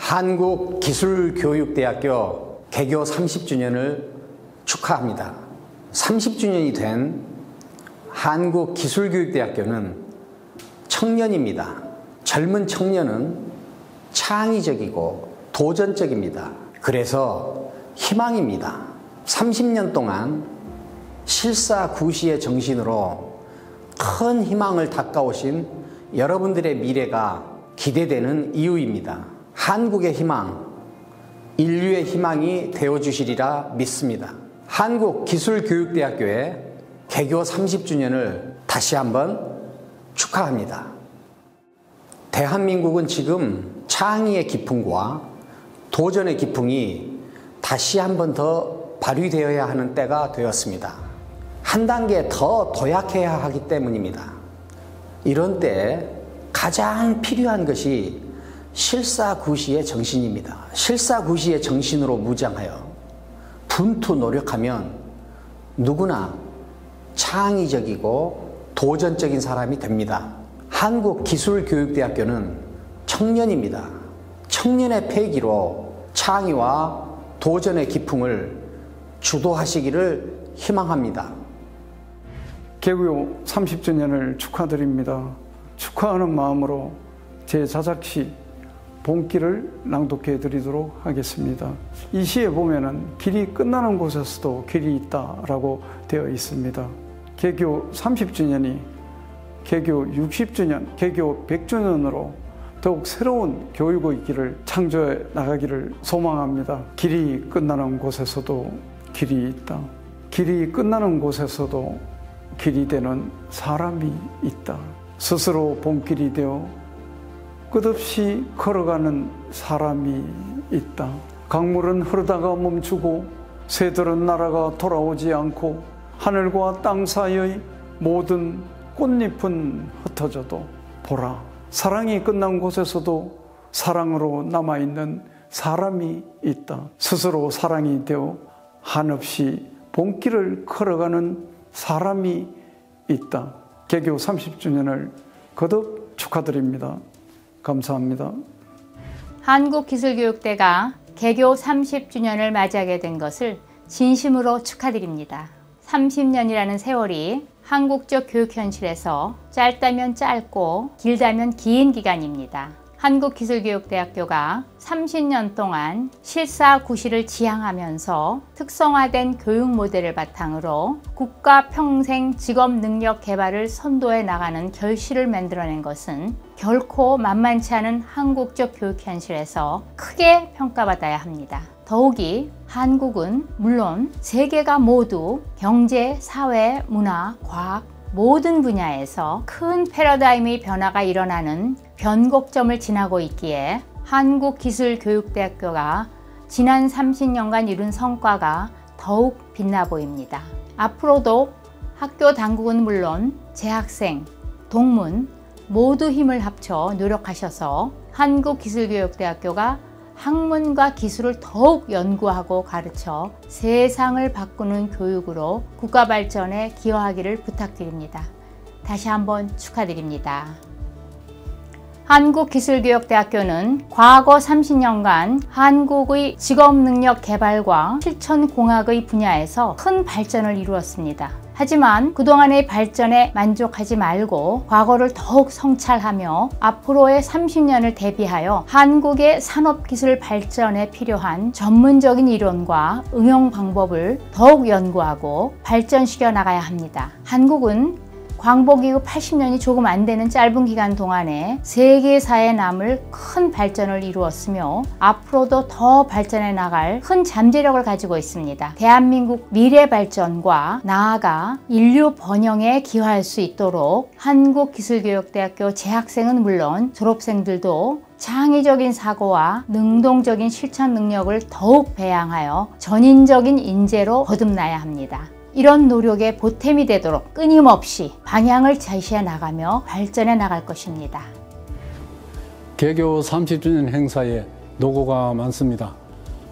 한국기술교육대학교 개교 30주년을 축하합니다. 30주년이 된 한국기술교육대학교는 청년입니다. 젊은 청년은 창의적이고 도전적입니다. 그래서 희망입니다. 30년 동안 실사구시의 정신으로 큰 희망을 닦아오신 여러분들의 미래가 기대되는 이유입니다. 한국의 희망, 인류의 희망이 되어주시리라 믿습니다. 한국기술교육대학교의 개교 30주년을 다시 한번 축하합니다. 대한민국은 지금 창의의 기풍과 도전의 기풍이 다시 한번 더 발휘되어야 하는 때가 되었습니다. 한 단계 더 도약해야 하기 때문입니다. 이런 때 가장 필요한 것이 실사구시의 정신입니다. 실사구시의 정신으로 무장하여 분투 노력하면 누구나 창의적이고 도전적인 사람이 됩니다. 한국기술교육대학교는 청년입니다. 청년의 패기로 창의와 도전의 기풍을 주도하시기를 희망합니다. 개교 30주년을 축하드립니다. 축하하는 마음으로 제 자작시 봄길을 낭독해 드리도록 하겠습니다. 이 시에 보면은 길이 끝나는 곳에서도 길이 있다라고 되어 있습니다. 개교 30주년이 개교 60주년, 개교 100주년으로 더욱 새로운 교육의 길을 창조해 나가기를 소망합니다. 길이 끝나는 곳에서도 길이 있다. 길이 끝나는 곳에서도 길이 되는 사람이 있다. 스스로 봄길이 되어 끝없이 걸어가는 사람이 있다. 강물은 흐르다가 멈추고 새들은 날아가 돌아오지 않고 하늘과 땅 사이의 모든 꽃잎은 흩어져도 보라, 사랑이 끝난 곳에서도 사랑으로 남아있는 사람이 있다. 스스로 사랑이 되어 한없이 봄길을 걸어가는 사람이 있다. 개교 30주년을 거듭 축하드립니다. 감사합니다. 한국기술교육대가 개교 30주년을 맞이하게 된 것을 진심으로 축하드립니다. 30년이라는 세월이 한국적 교육 현실에서 짧다면 짧고 길다면 긴 기간입니다. 한국기술교육대학교가 30년 동안 실사구시를 지향하면서 특성화된 교육 모델을 바탕으로 국가 평생 직업 능력 개발을 선도해 나가는 결실을 만들어낸 것은 결코 만만치 않은 한국적 교육 현실에서 크게 평가받아야 합니다. 더욱이 한국은 물론 세계가 모두 경제, 사회, 문화, 과학 모든 분야에서 큰 패러다임의 변화가 일어나는 변곡점을 지나고 있기에 한국기술교육대학교가 지난 30년간 이룬 성과가 더욱 빛나 보입니다. 앞으로도 학교 당국은 물론 재학생, 동문 모두 힘을 합쳐 노력하셔서 한국기술교육대학교가 학문과 기술을 더욱 연구하고 가르쳐 세상을 바꾸는 교육으로 국가 발전에 기여하기를 부탁드립니다. 다시 한번 축하드립니다. 한국기술교육대학교는 과거 30년간 한국의 직업능력 개발과 실천공학의 분야에서 큰 발전을 이루었습니다. 하지만 그동안의 발전에 만족하지 말고 과거를 더욱 성찰하며 앞으로의 30년을 대비하여 한국의 산업기술 발전에 필요한 전문적인 이론과 응용 방법을 더욱 연구하고 발전시켜 나가야 합니다. 한국은 광복 이후 80년이 조금 안 되는 짧은 기간 동안에 세계사에 남을 큰 발전을 이루었으며 앞으로도 더 발전해 나갈 큰 잠재력을 가지고 있습니다. 대한민국 미래 발전과 나아가 인류 번영에 기여할 수 있도록 한국기술교육대학교 재학생은 물론 졸업생들도 창의적인 사고와 능동적인 실천 능력을 더욱 배양하여 전인적인 인재로 거듭나야 합니다. 이런 노력에 보탬이 되도록 끊임없이 방향을 제시해 나가며 발전해 나갈 것입니다. 개교 30주년 행사에 노고가 많습니다.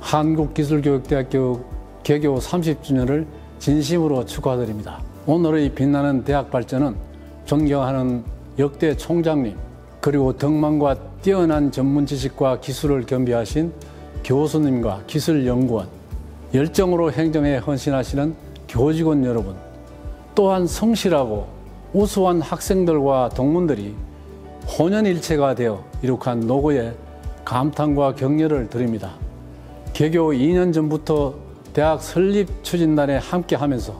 한국기술교육대학교 개교 30주년을 진심으로 축하드립니다. 오늘의 빛나는 대학 발전은 존경하는 역대 총장님, 그리고 덕망과 뛰어난 전문 지식과 기술을 겸비하신 교수님과 기술연구원, 열정으로 행정에 헌신하시는 교직원 여러분, 또한 성실하고 우수한 학생들과 동문들이 혼연일체가 되어 이룩한 노고에 감탄과 격려를 드립니다. 개교 2년 전부터 대학 설립 추진단에 함께하면서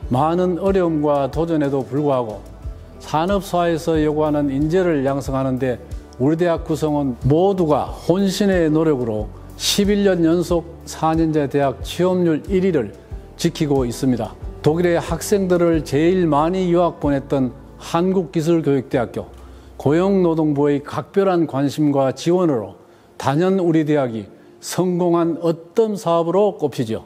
많은 어려움과 도전에도 불구하고 산업사회에서 요구하는 인재를 양성하는 데 우리 대학 구성원 모두가 혼신의 노력으로 11년 연속 4년제 대학 취업률 1위를 지키고 있습니다. 독일의 학생들을 제일 많이 유학 보냈던 한국기술교육대학교, 고용노동부의 각별한 관심과 지원으로 단연 우리 대학이 성공한 어떤 사업으로 꼽히죠.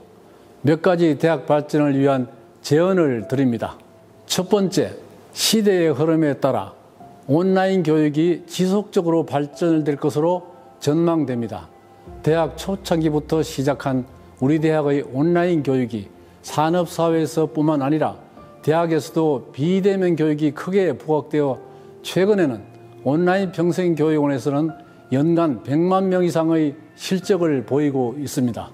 몇 가지 대학 발전을 위한 제언을 드립니다. 첫 번째, 시대의 흐름에 따라 온라인 교육이 지속적으로 발전될 것으로 전망됩니다. 대학 초창기부터 시작한 우리 대학의 온라인 교육이 산업사회에서 뿐만 아니라 대학에서도 비대면 교육이 크게 부각되어 최근에는 온라인 평생교육원에서는 연간 100만 명 이상의 실적을 보이고 있습니다.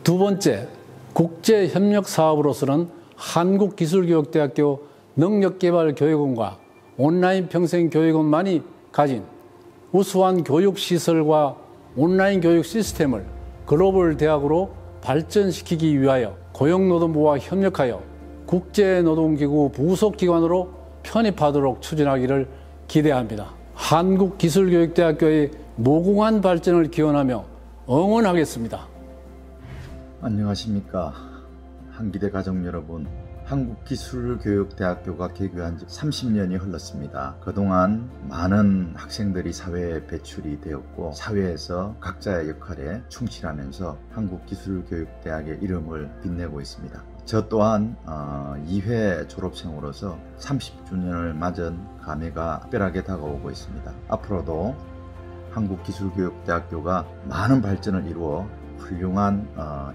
두 번째, 국제협력 사업으로서는 한국기술교육대학교 능력개발교육원과 온라인 평생교육원만이 가진 우수한 교육시설과 온라인 교육 시스템을 글로벌 대학으로 발전시키기 위하여 고용노동부와 협력하여 국제노동기구 부속기관으로 편입하도록 추진하기를 기대합니다. 한국기술교육대학교의 무궁한 발전을 기원하며 응원하겠습니다. 안녕하십니까. 한기대 가족 여러분, 한국기술교육대학교가 개교한 지 30년이 흘렀습니다. 그동안 많은 학생들이 사회에 배출이 되었고 사회에서 각자의 역할에 충실하면서 한국기술교육대학의 이름을 빛내고 있습니다. 저 또한 2회 졸업생으로서 30주년을 맞은 감회가 특별하게 다가오고 있습니다. 앞으로도 한국기술교육대학교가 많은 발전을 이루어 훌륭한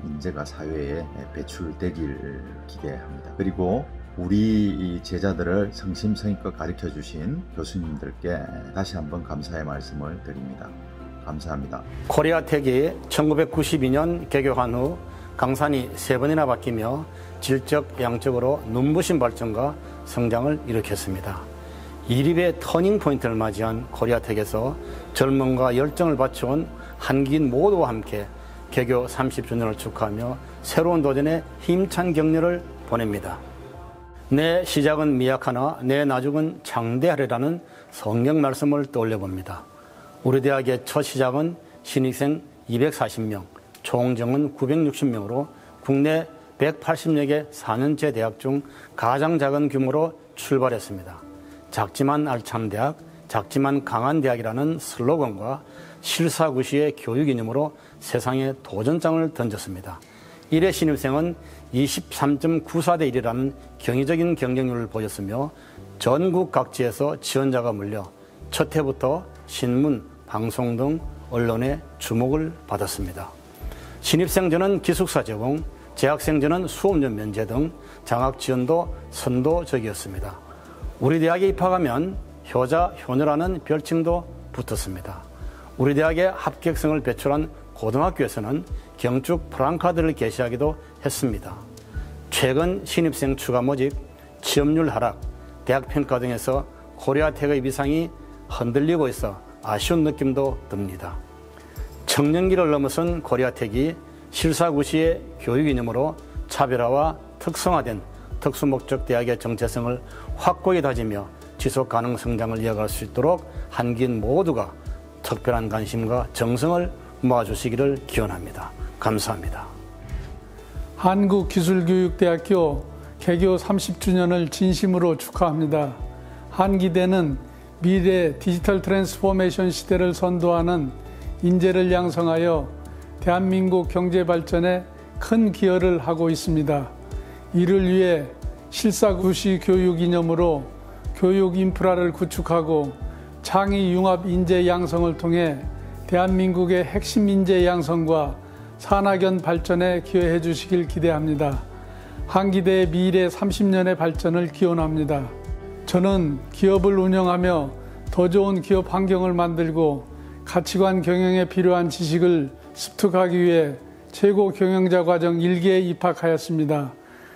인재가 사회에 배출되길 기대합니다. 그리고 우리 제자들을 성심성의껏 가르쳐 주신 교수님들께 다시 한번 감사의 말씀을 드립니다. 감사합니다. 코리아텍이 1992년 개교한 후 강산이 3번이나 바뀌며 질적, 양적으로 눈부신 발전과 성장을 일으켰습니다. 이립의 터닝포인트를 맞이한 코리아텍에서 젊음과 열정을 바쳐온 한기인 모두와 함께 개교 30주년을 축하하며 새로운 도전에 힘찬 격려를 보냅니다. 내 시작은 미약하나 내 나중은 장대하리라는 성경 말씀을 떠올려 봅니다. 우리 대학의 첫 시작은 신입생 240명, 총정은 960명으로 국내 180여 개 4년제 대학 중 가장 작은 규모로 출발했습니다. 작지만 알찬 대학, 작지만 강한 대학이라는 슬로건과 실사구시의 교육 이념으로 세상에 도전장을 던졌습니다. 1회 신입생은 23.94대 1이라는 경이적인 경쟁률을 보였으며 전국 각지에서 지원자가 몰려 첫 해부터 신문, 방송 등 언론의 주목을 받았습니다. 신입생전은 기숙사 제공, 재학생전은 수업료 면제 등 장학 지원도 선도적이었습니다. 우리 대학에 입학하면 효자, 효녀라는 별칭도 붙었습니다. 우리 대학의 합격생을 배출한 고등학교에서는 경축 프랑카드를 게시하기도 했습니다. 최근 신입생 추가 모집, 취업률 하락, 대학 평가 등에서 코리아텍의 위상이 흔들리고 있어 아쉬운 느낌도 듭니다. 청년기를 넘어선 코리아텍이 실사구시의 교육 이념으로 차별화와 특성화된 특수목적 대학의 정체성을 확고히 다지며 지속가능 성장을 이어갈 수 있도록 한기인 모두가 특별한 관심과 정성을 모아주시기를 기원합니다. 감사합니다. 한국기술교육대학교 개교 30주년을 진심으로 축하합니다. 한기대는 미래 디지털 트랜스포메이션 시대를 선도하는 인재를 양성하여 대한민국 경제 발전에 큰 기여를 하고 있습니다. 이를 위해 실사구시 교육 이념으로 교육 인프라를 구축하고 창의 융합 인재 양성을 통해 대한민국의 핵심 인재 양성과 산학연 발전에 기여해 주시길 기대합니다. 한기대의 미래 30년의 발전을 기원합니다. 저는 기업을 운영하며 더 좋은 기업 환경을 만들고 가치관 경영에 필요한 지식을 습득하기 위해 최고 경영자 과정 1기에 입학하였습니다.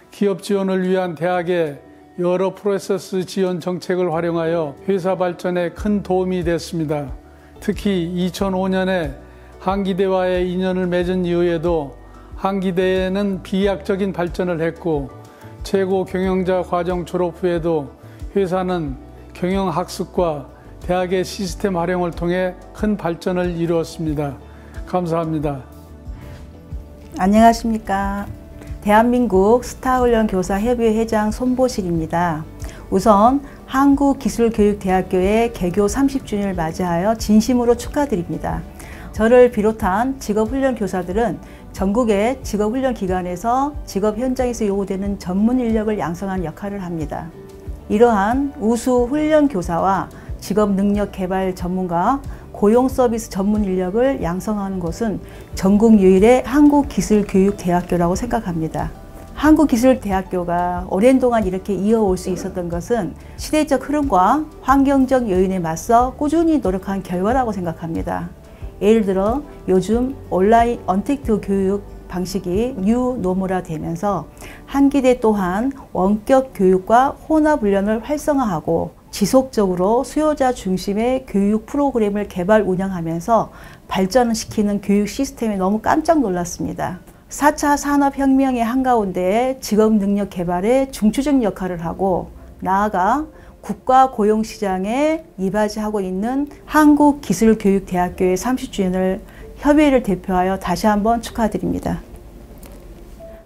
기업 지원을 위한 대학의 여러 프로세스 지원 정책을 활용하여 회사 발전에 큰 도움이 됐습니다. 특히 2005년에 한기대와의 인연을 맺은 이후에도 한기대에는 비약적인 발전을 했고 최고 경영자 과정 졸업 후에도 회사는 경영학습과 대학의 시스템 활용을 통해 큰 발전을 이루었습니다. 감사합니다. 안녕하십니까. 대한민국 스타훈련교사협의회 회장 손보실입니다. 우선 한국기술교육대학교의 개교 30주년을 맞이하여 진심으로 축하드립니다. 저를 비롯한 직업훈련교사들은 전국의 직업훈련기관에서 직업 현장에서 요구되는 전문 인력을 양성하는 역할을 합니다. 이러한 우수 훈련교사와 직업능력개발 전문가, 고용서비스 전문 인력을 양성하는 곳은 전국 유일의 한국기술교육대학교라고 생각합니다. 한국기술대학교가 오랜 동안 이렇게 이어올 수 있었던 것은 시대적 흐름과 환경적 요인에 맞서 꾸준히 노력한 결과라고 생각합니다. 예를 들어 요즘 온라인 언택트 교육 방식이 뉴 노멀화 되면서 한기대 또한 원격 교육과 혼합 훈련을 활성화하고 지속적으로 수요자 중심의 교육 프로그램을 개발 운영하면서 발전시키는 교육 시스템에 너무 깜짝 놀랐습니다. 4차 산업혁명의 한가운데 직업능력 개발에 중추적 역할을 하고 나아가 국가 고용시장에 이바지하고 있는 한국기술교육대학교의 30주년을 협의회를 대표하여 다시 한번 축하드립니다.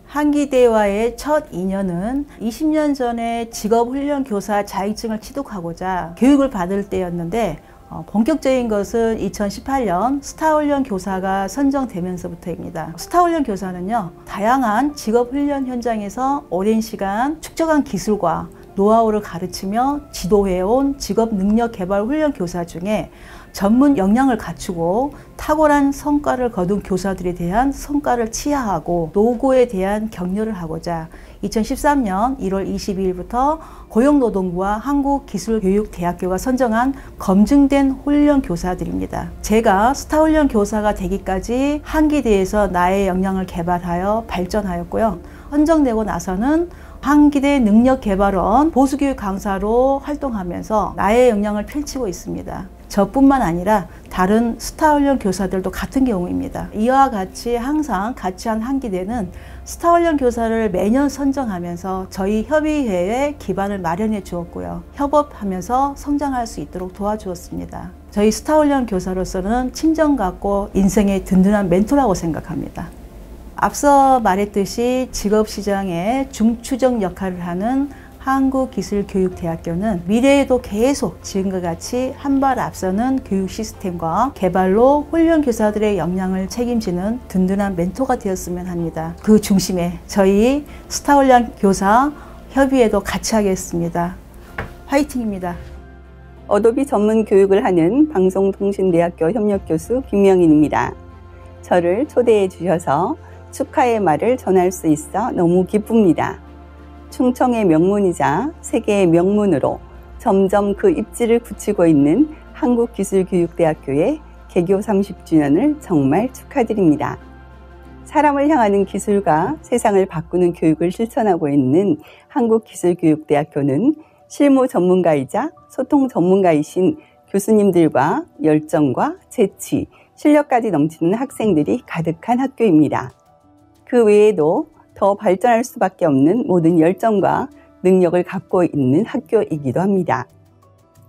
한기대와의 첫 인연은 20년 전에 직업훈련교사 자격증을 취득하고자 교육을 받을 때였는데 본격적인 것은 2018년 스타훈련 교사가 선정되면서부터입니다. 스타훈련 교사는요, 다양한 직업훈련 현장에서 오랜 시간 축적한 기술과 노하우를 가르치며 지도해온 직업능력개발 훈련 교사 중에 전문 역량을 갖추고 탁월한 성과를 거둔 교사들에 대한 성과를 치하하고 노고에 대한 격려를 하고자 2013년 1월 22일부터 고용노동부와 한국기술교육대학교가 선정한 검증된 훈련 교사들입니다. 제가 스타훈련 교사가 되기까지 한기대에서 나의 역량을 개발하여 발전하였고요. 선정되고 나서는 한기대 능력개발원 보수교육 강사로 활동하면서 나의 역량을 펼치고 있습니다. 저뿐만 아니라 다른 스타훈련 교사들도 같은 경우입니다. 이와 같이 항상 같이 한 한기대는 스타훈련 교사를 매년 선정하면서 저희 협의회에 기반을 마련해 주었고요. 협업하면서 성장할 수 있도록 도와주었습니다. 저희 스타훈련 교사로서는 친정 같고 인생의 든든한 멘토라고 생각합니다. 앞서 말했듯이 직업시장에 중추적 역할을 하는 한국기술교육대학교는 미래에도 계속 지금과 같이 한 발 앞서는 교육 시스템과 개발로 훈련교사들의 역량을 책임지는 든든한 멘토가 되었으면 합니다. 그 중심에 저희 스타훈련 교사 협의회도 같이 하겠습니다. 화이팅입니다. 어도비 전문 교육을 하는 방송통신대학교 협력교수 김명인입니다. 저를 초대해 주셔서 축하의 말을 전할 수 있어 너무 기쁩니다. 충청의 명문이자 세계의 명문으로 점점 그 입지를 굳히고 있는 한국기술교육대학교의 개교 30주년을 정말 축하드립니다. 사람을 향하는 기술과 세상을 바꾸는 교육을 실천하고 있는 한국기술교육대학교는 실무 전문가이자 소통 전문가이신 교수님들과 열정과 재치, 실력까지 넘치는 학생들이 가득한 학교입니다. 그 외에도 더 발전할 수밖에 없는 모든 열정과 능력을 갖고 있는 학교이기도 합니다.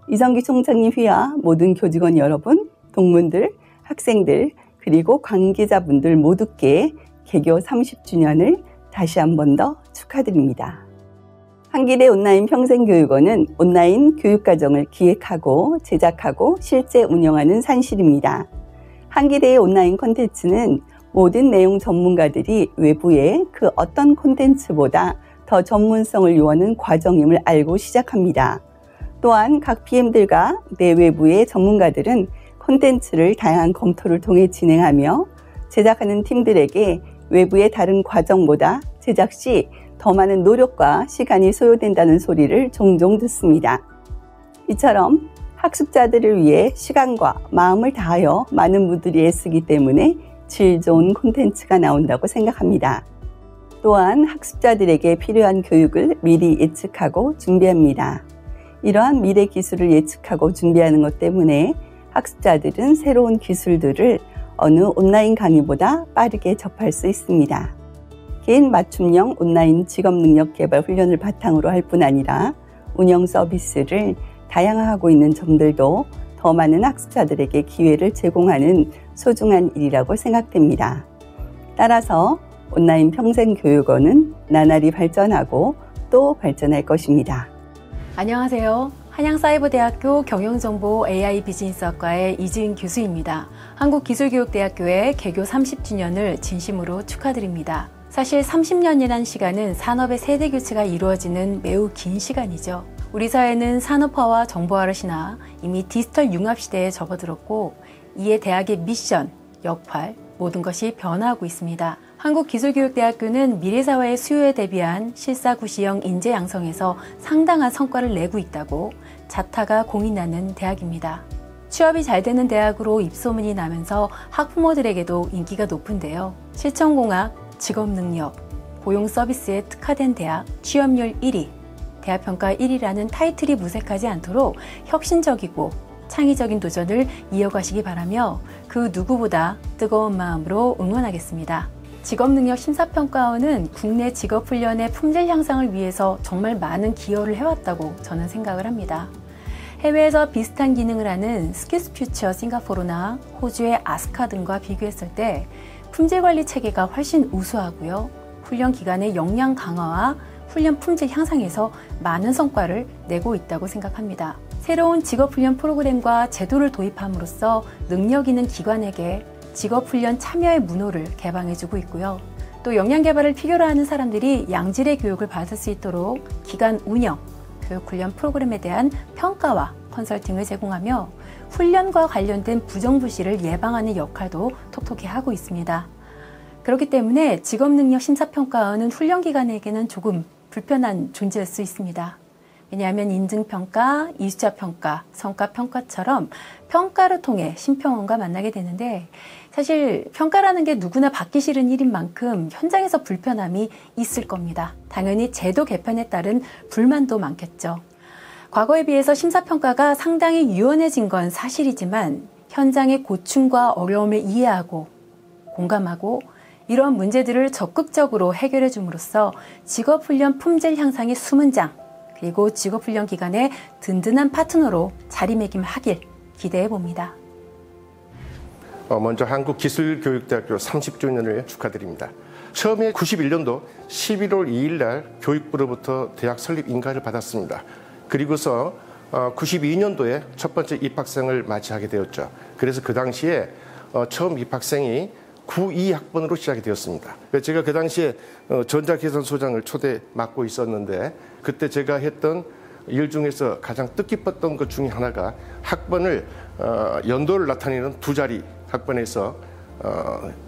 이성기 총장님 휘하 모든 교직원 여러분, 동문들, 학생들, 그리고 관계자분들 모두께 개교 30주년을 다시 한 번 더 축하드립니다. 한기대 온라인 평생교육원은 온라인 교육과정을 기획하고 제작하고 실제 운영하는 산실입니다. 한기대의 온라인 콘텐츠는 모든 내용 전문가들이 외부의 그 어떤 콘텐츠보다 더 전문성을 요하는 과정임을 알고 시작합니다. 또한 각 PM들과 내외부의 전문가들은 콘텐츠를 다양한 검토를 통해 진행하며 제작하는 팀들에게 외부의 다른 과정보다 제작 시 더 많은 노력과 시간이 소요된다는 소리를 종종 듣습니다. 이처럼 학습자들을 위해 시간과 마음을 다하여 많은 분들이 애쓰기 때문에 질 좋은 콘텐츠가 나온다고 생각합니다. 또한 학습자들에게 필요한 교육을 미리 예측하고 준비합니다. 이러한 미래 기술을 예측하고 준비하는 것 때문에 학습자들은 새로운 기술들을 어느 온라인 강의보다 빠르게 접할 수 있습니다. 개인 맞춤형 온라인 직업능력 개발 훈련을 바탕으로 할 뿐 아니라 운영 서비스를 다양화하고 있는 점들도 더 많은 학습자들에게 기회를 제공하는 소중한 일이라고 생각됩니다. 따라서 온라인 평생교육원은 나날이 발전하고 또 발전할 것입니다. 안녕하세요. 한양사이버대학교 경영정보 AI 비즈니스학과의 이지은 교수입니다. 한국기술교육대학교의 개교 30주년을 진심으로 축하드립니다. 사실 30년이라는 시간은 산업의 세대 교체가 이루어지는 매우 긴 시간이죠. 우리 사회는 산업화와 정보화를 지나 이미 디지털 융합 시대에 접어들었고, 이에 대학의 미션, 역할, 모든 것이 변화하고 있습니다. 한국기술교육대학교는 미래사회의 수요에 대비한 실사구시형 인재 양성에서 상당한 성과를 내고 있다고 자타가 공인하는 대학입니다. 취업이 잘 되는 대학으로 입소문이 나면서 학부모들에게도 인기가 높은데요. 실천공학, 직업능력, 고용 서비스에 특화된 대학, 취업률 1위, 대학평가 1위라는 타이틀이 무색하지 않도록 혁신적이고 창의적인 도전을 이어가시기 바라며 그 누구보다 뜨거운 마음으로 응원하겠습니다. 직업능력 심사평가원은 국내 직업훈련의 품질 향상을 위해서 정말 많은 기여를 해왔다고 저는 생각을 합니다. 해외에서 비슷한 기능을 하는 스키스퓨처 싱가포르나 호주의 아스카 등과 비교했을 때 품질관리 체계가 훨씬 우수하고요. 훈련 기간의 역량 강화와 훈련 품질 향상에서 많은 성과를 내고 있다고 생각합니다. 새로운 직업훈련 프로그램과 제도를 도입함으로써 능력 있는 기관에게 직업훈련 참여의 문호를 개방해주고 있고요. 또 역량 개발을 필요로 하는 사람들이 양질의 교육을 받을 수 있도록 기관 운영, 교육훈련 프로그램에 대한 평가와 컨설팅을 제공하며 훈련과 관련된 부정부실을 예방하는 역할도 톡톡히 하고 있습니다. 그렇기 때문에 직업능력 심사평가원은 훈련기관에게는 조금 불편한 존재일 수 있습니다. 왜냐하면 인증평가, 이수자평가, 성과평가처럼 평가를 통해 심평원과 만나게 되는데, 사실 평가라는 게 누구나 받기 싫은 일인 만큼 현장에서 불편함이 있을 겁니다. 당연히 제도 개편에 따른 불만도 많겠죠. 과거에 비해서 심사평가가 상당히 유연해진 건 사실이지만 현장의 고충과 어려움을 이해하고 공감하고 이러한 문제들을 적극적으로 해결해 줌으로써 직업훈련 품질 향상의 숨은 장, 그리고 직업훈련 기관의 든든한 파트너로 자리매김하길 기대해 봅니다. 먼저 한국기술교육대학교 30주년을 축하드립니다. 처음에 91년도 11월 2일 날 교육부로부터 대학 설립 인가를 받았습니다. 그리고서 92년도에 첫 번째 입학생을 맞이하게 되었죠. 그래서 그 당시에 처음 입학생이 92학번으로 시작이 되었습니다. 제가 그 당시에 전자계산소장을 초대 맡고 있었는데, 그때 제가 했던 일 중에서 가장 뜻깊었던 것 중에 하나가 학번을 연도를 나타내는 두 자리 학번에서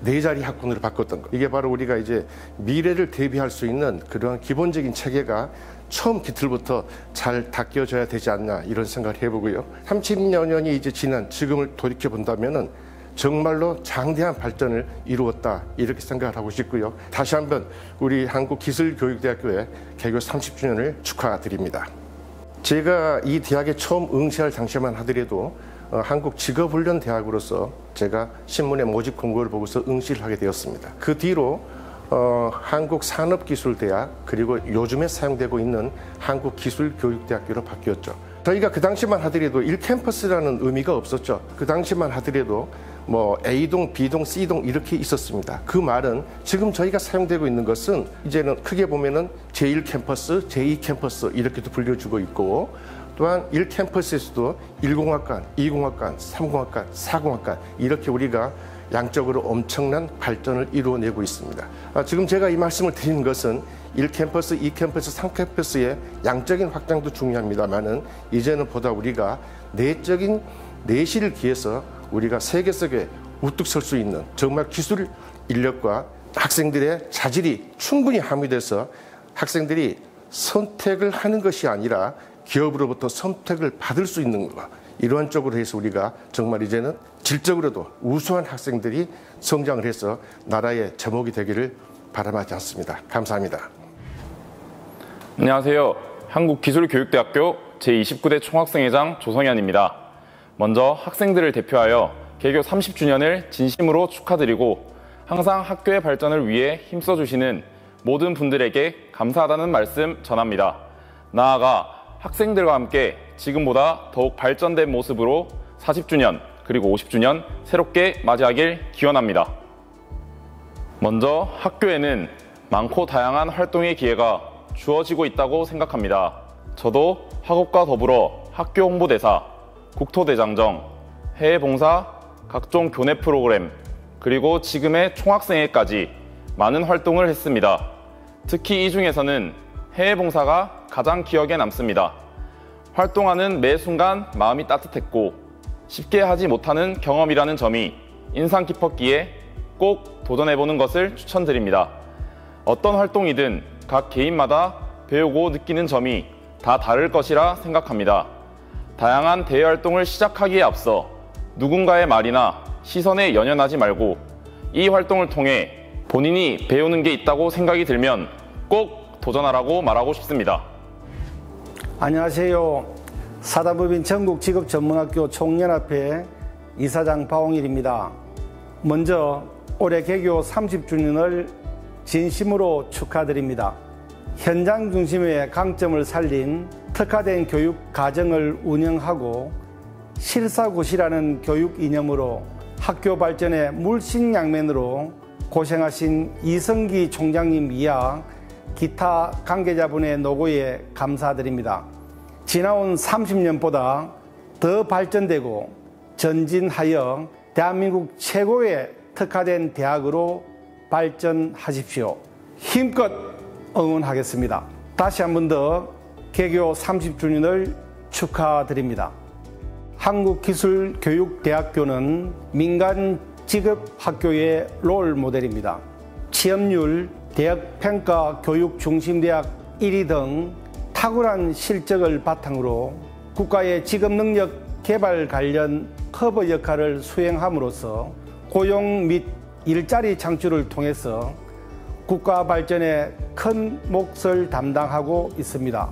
네 자리 학번으로 바꿨던 것. 이게 바로 우리가 이제 미래를 대비할 수 있는 그러한 기본적인 체계가 처음 기틀부터 잘 닦여져야 되지 않나, 이런 생각을 해보고요. 30여 년이 이제 지난 지금을 돌이켜 본다면은 정말로 장대한 발전을 이루었다, 이렇게 생각을 하고 싶고요. 다시 한번 우리 한국기술교육대학교의 개교 30주년을 축하드립니다. 제가 이 대학에 처음 응시할 당시만 하더라도 한국직업훈련대학으로서 제가 신문에 모집 공고를 보고서 응시를 하게 되었습니다. 그 뒤로 한국산업기술대학, 그리고 요즘에 사용되고 있는 한국기술교육대학교로 바뀌었죠. 저희가 그 당시만 하더라도 1캠퍼스라는 의미가 없었죠. 그 당시만 하더라도 뭐 A동, B동, C동 이렇게 있었습니다. 그 말은 지금 저희가 사용되고 있는 것은 이제는 크게 보면은 제1캠퍼스, 제2캠퍼스 이렇게도 불려주고 있고, 또한 1캠퍼스에서도 1공학관, 2공학관, 3공학관, 4공학관 이렇게 우리가 양적으로 엄청난 발전을 이루어내고 있습니다. 지금 제가 이 말씀을 드리는 것은 1캠퍼스, 2캠퍼스, 3캠퍼스의 양적인 확장도 중요합니다만은 이제는 보다 우리가 내적인 내실을 기해서 우리가 세계 속에 우뚝 설 수 있는 정말 기술 인력과 학생들의 자질이 충분히 함유돼서 학생들이 선택을 하는 것이 아니라 기업으로부터 선택을 받을 수 있는 것, 이러한 쪽으로 해서 우리가 정말 이제는 질적으로도 우수한 학생들이 성장을 해서 나라의 제목이 되기를 바람하지 않습니다. 감사합니다. 안녕하세요. 한국기술교육대학교 제29대 총학생회장 조성현입니다. 먼저 학생들을 대표하여 개교 30주년을 진심으로 축하드리고 항상 학교의 발전을 위해 힘써주시는 모든 분들에게 감사하다는 말씀 전합니다. 나아가 학생들과 함께 지금보다 더욱 발전된 모습으로 40주년 그리고 50주년 새롭게 맞이하길 기원합니다. 먼저 학교에는 많고 다양한 활동의 기회가 주어지고 있다고 생각합니다. 저도 학업과 더불어 학교 홍보대사, 국토대장정, 해외봉사, 각종 교내 프로그램, 그리고 지금의 총학생회까지 많은 활동을 했습니다. 특히 이 중에서는 해외봉사가 가장 기억에 남습니다. 활동하는 매 순간 마음이 따뜻했고 쉽게 하지 못하는 경험이라는 점이 인상 깊었기에 꼭 도전해보는 것을 추천드립니다. 어떤 활동이든 각 개인마다 배우고 느끼는 점이 다 다를 것이라 생각합니다. 다양한 대외 활동을 시작하기에 앞서 누군가의 말이나 시선에 연연하지 말고 이 활동을 통해 본인이 배우는 게 있다고 생각이 들면 꼭 도전하라고 말하고 싶습니다. 안녕하세요. 사단법인 전국직업전문학교 총연합회 이사장 박홍일입니다. 먼저 올해 개교 30주년을 진심으로 축하드립니다. 현장 중심의 강점을 살린 특화된 교육 과정을 운영하고 실사고시라는 교육 이념으로 학교 발전의 물심양면으로 고생하신 이성기 총장님 이하 기타 관계자분의 노고에 감사드립니다. 지나온 30년보다 더 발전되고 전진하여 대한민국 최고의 특화된 대학으로 발전하십시오. 힘껏 응원하겠습니다. 다시 한 번 더 개교 30주년을 축하드립니다. 한국기술교육대학교는 민간 직업학교의 롤 모델입니다. 취업률, 대학평가 교육중심대학 1위 등 탁월한 실적을 바탕으로 국가의 직업능력 개발 관련 커버 역할을 수행함으로써 고용 및 일자리 창출을 통해서 국가 발전에 큰 몫을 담당하고 있습니다.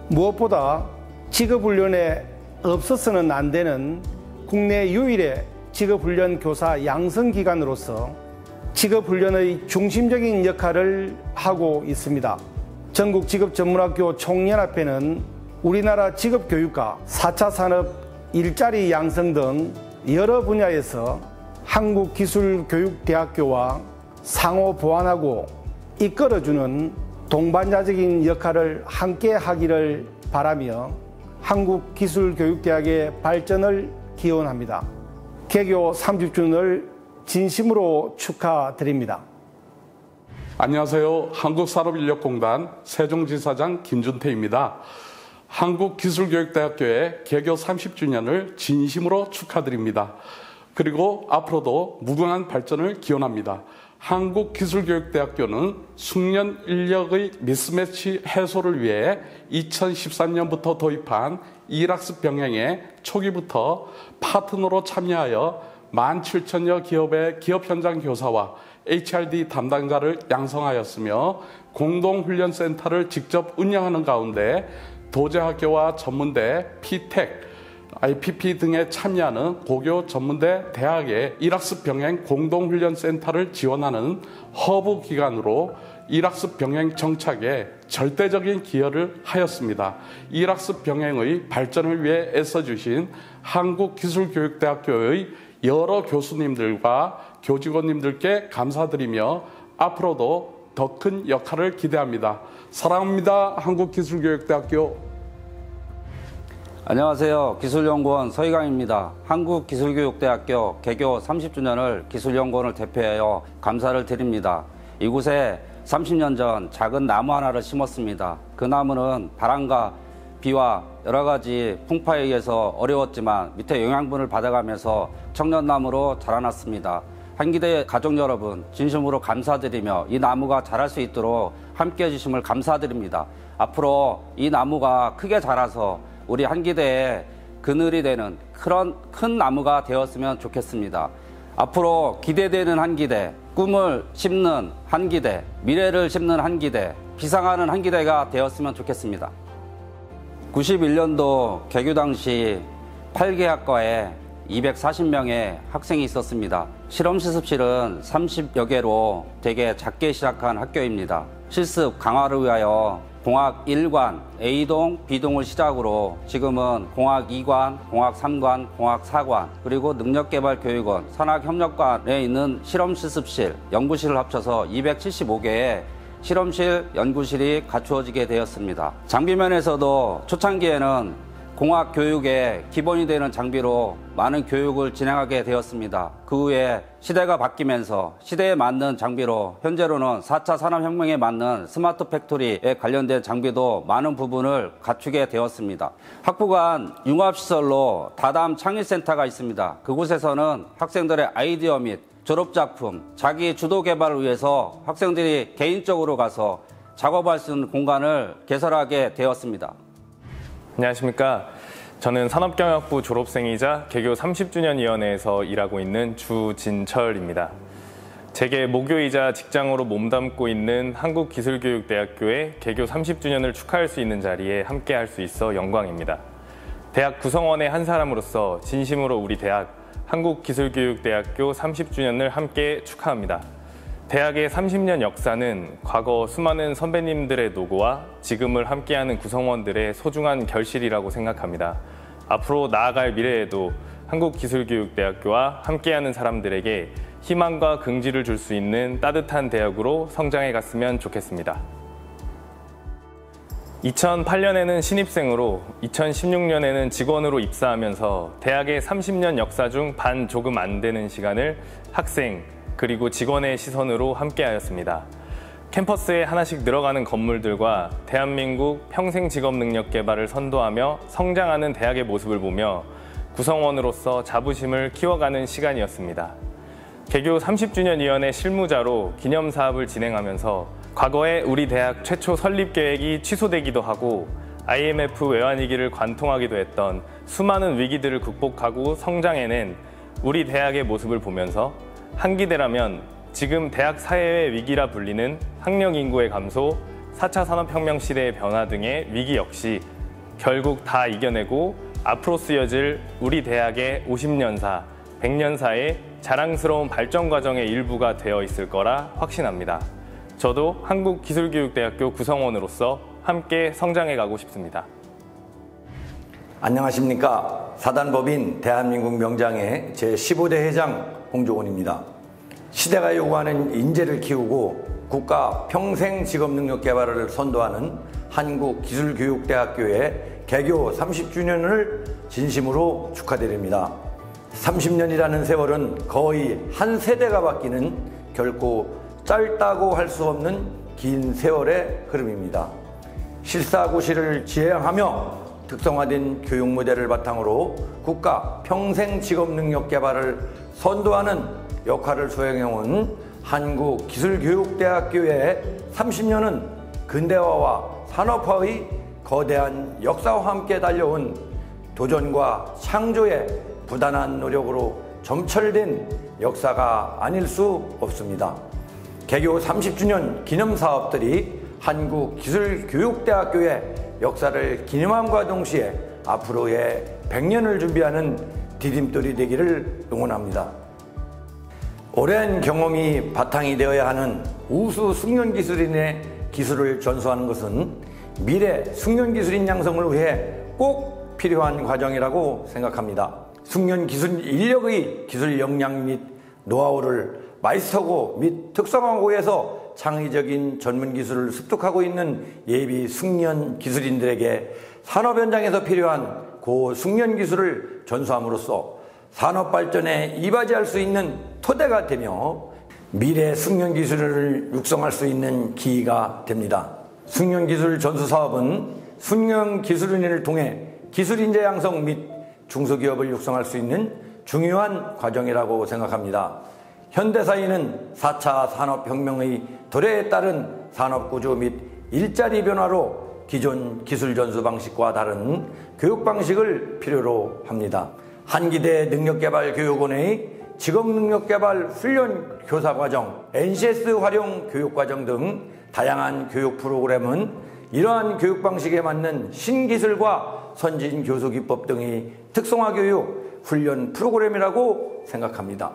무엇보다 직업훈련에 없어서는 안 되는 국내 유일의 직업훈련 교사 양성기관으로서 직업훈련의 중심적인 역할을 하고 있습니다. 전국직업전문학교 총연합회는 우리나라 직업교육과 4차 산업, 일자리 양성 등 여러 분야에서 한국기술교육대학교와 상호 보완하고 이끌어주는 동반자적인 역할을 함께 하기를 바라며 한국기술교육대학의 발전을 기원합니다. 개교 30주년을 진심으로 축하드립니다. 안녕하세요. 한국산업인력공단 세종지사장 김준태입니다. 한국기술교육대학교의 개교 30주년을 진심으로 축하드립니다. 그리고 앞으로도 무궁한 발전을 기원합니다. 한국기술교육대학교는 숙련 인력의 미스매치 해소를 위해 2013년부터 도입한 일학습 병행에 초기부터 파트너로 참여하여 17,000여 기업의 기업 현장 교사와 HRD 담당자를 양성하였으며 공동훈련센터를 직접 운영하는 가운데 도제학교와 전문대, 피텍, IPP 등에 참여하는 고교 전문대 대학의 일학습 병행 공동훈련센터를 지원하는 허브 기관으로 일학습 병행 정착에 절대적인 기여를 하였습니다. 일학습 병행의 발전을 위해 애써주신 한국기술교육대학교의 여러 교수님들과 교직원님들께 감사드리며 앞으로도 더 큰 역할을 기대합니다. 사랑합니다. 한국기술교육대학교. 안녕하세요. 기술연구원 서희강입니다. 한국기술교육대학교 개교 30주년을 기술연구원을 대표하여 감사를 드립니다. 이곳에 30년 전 작은 나무 하나를 심었습니다. 그 나무는 바람과 비와 여러 가지 풍파에 의해서 어려웠지만 밑에 영양분을 받아가면서 청년나무로 자라났습니다. 한기대 가족 여러분 진심으로 감사드리며 이 나무가 자랄 수 있도록 함께해 주심을 감사드립니다. 앞으로 이 나무가 크게 자라서 우리 한기대에 그늘이 되는 그런 큰 나무가 되었으면 좋겠습니다. 앞으로 기대되는 한기대, 꿈을 심는 한기대, 미래를 심는 한기대, 비상하는 한기대가 되었으면 좋겠습니다. 91년도 개교 당시 8개 학과에 240명의 학생이 있었습니다. 실험실습실은 30여 개로 되게 작게 시작한 학교입니다. 실습 강화를 위하여 공학 1관, A동, B동을 시작으로 지금은 공학 2관, 공학 3관, 공학 4관, 그리고 능력개발교육원, 산학협력관에 있는 실험실습실, 연구실을 합쳐서 275개의 실험실, 연구실이 갖추어지게 되었습니다. 장비면에서도 초창기에는 공학 교육의 기본이 되는 장비로 많은 교육을 진행하게 되었습니다. 그 후에 시대가 바뀌면서 시대에 맞는 장비로 현재로는 4차 산업혁명에 맞는 스마트 팩토리에 관련된 장비도 많은 부분을 갖추게 되었습니다. 학부간 융합시설로 다담 창의센터가 있습니다. 그곳에서는 학생들의 아이디어 및 졸업작품, 자기 주도 개발을 위해서 학생들이 개인적으로 가서 작업할 수 있는 공간을 개설하게 되었습니다. 안녕하십니까. 저는 산업경영학부 졸업생이자 개교 30주년위원회에서 일하고 있는 주진철입니다. 제게 모교이자 직장으로 몸담고 있는 한국기술교육대학교의 개교 30주년을 축하할 수 있는 자리에 함께할 수 있어 영광입니다. 대학 구성원의 한 사람으로서 진심으로 우리 대학 한국기술교육대학교 30주년을 함께 축하합니다. 대학의 30년 역사는 과거 수많은 선배님들의 노고와 지금을 함께하는 구성원들의 소중한 결실이라고 생각합니다. 앞으로 나아갈 미래에도 한국기술교육대학교와 함께하는 사람들에게 희망과 긍지를 줄 수 있는 따뜻한 대학으로 성장해 갔으면 좋겠습니다. 2008년에는 신입생으로 2016년에는 직원으로 입사하면서 대학의 30년 역사 중 반 조금 안 되는 시간을 학생, 그리고 직원의 시선으로 함께하였습니다. 캠퍼스에 하나씩 늘어가는 건물들과 대한민국 평생 직업 능력 개발을 선도하며 성장하는 대학의 모습을 보며 구성원으로서 자부심을 키워가는 시간이었습니다. 개교 30주년위원회 실무자로 기념사업을 진행하면서 과거에 우리 대학 최초 설립 계획이 취소되기도 하고 IMF 외환위기를 관통하기도 했던 수많은 위기들을 극복하고 성장해낸 우리 대학의 모습을 보면서 한기대라면 지금 대학 사회의 위기라 불리는 학령 인구의 감소, 4차 산업혁명 시대의 변화 등의 위기 역시 결국 다 이겨내고 앞으로 쓰여질 우리 대학의 50년사, 100년사의 자랑스러운 발전 과정의 일부가 되어 있을 거라 확신합니다. 저도 한국기술교육대학교 구성원으로서 함께 성장해 가고 싶습니다. 안녕하십니까. 사단법인 대한민국 명장의 제15대 회장 홍종원입니다. 시대가 요구하는 인재를 키우고 국가 평생 직업능력 개발을 선도하는 한국기술교육대학교의 개교 30주년을 진심으로 축하드립니다. 30년이라는 세월은 거의 한 세대가 바뀌는 결코 짧다고 할 수 없는 긴 세월의 흐름입니다. 실사고시를 지향하며 특성화된 교육 모델을 바탕으로 국가 평생 직업능력 개발을 선도하는 역할을 수행해온 한국기술교육대학교의 30년은 근대화와 산업화의 거대한 역사와 함께 달려온 도전과 창조의 부단한 노력으로 점철된 역사가 아닐 수 없습니다. 개교 30주년 기념사업들이 한국기술교육대학교의 역사를 기념함과 동시에 앞으로의 100년을 준비하는 디딤돌이 되기를 응원합니다. 오랜 경험이 바탕이 되어야 하는 우수 숙련기술인의 기술을 전수하는 것은 미래 숙련기술인 양성을 위해 꼭 필요한 과정이라고 생각합니다. 숙련기술 인력의 기술 역량 및 노하우를 마이스터고 및 특성화고에서 창의적인 전문 기술을 습득하고 있는 예비 숙련 기술인들에게 산업 현장에서 필요한 고 숙련 기술을 전수함으로써 산업 발전에 이바지할 수 있는 토대가 되며 미래 숙련 기술을 육성할 수 있는 기회가 됩니다. 숙련 기술 전수 사업은 숙련 기술인을 통해 기술 인재 양성 및 중소기업을 육성할 수 있는 중요한 과정이라고 생각합니다. 현대사회는 4차 산업혁명의 도래에 따른 산업구조 및 일자리 변화로 기존 기술 전수 방식과 다른 교육 방식을 필요로 합니다. 한기대 능력개발교육원의 직업능력개발 훈련 교사과정, NCS 활용 교육과정 등 다양한 교육 프로그램은 이러한 교육 방식에 맞는 신기술과 선진 교수 기법 등의 특성화 교육 훈련 프로그램이라고 생각합니다.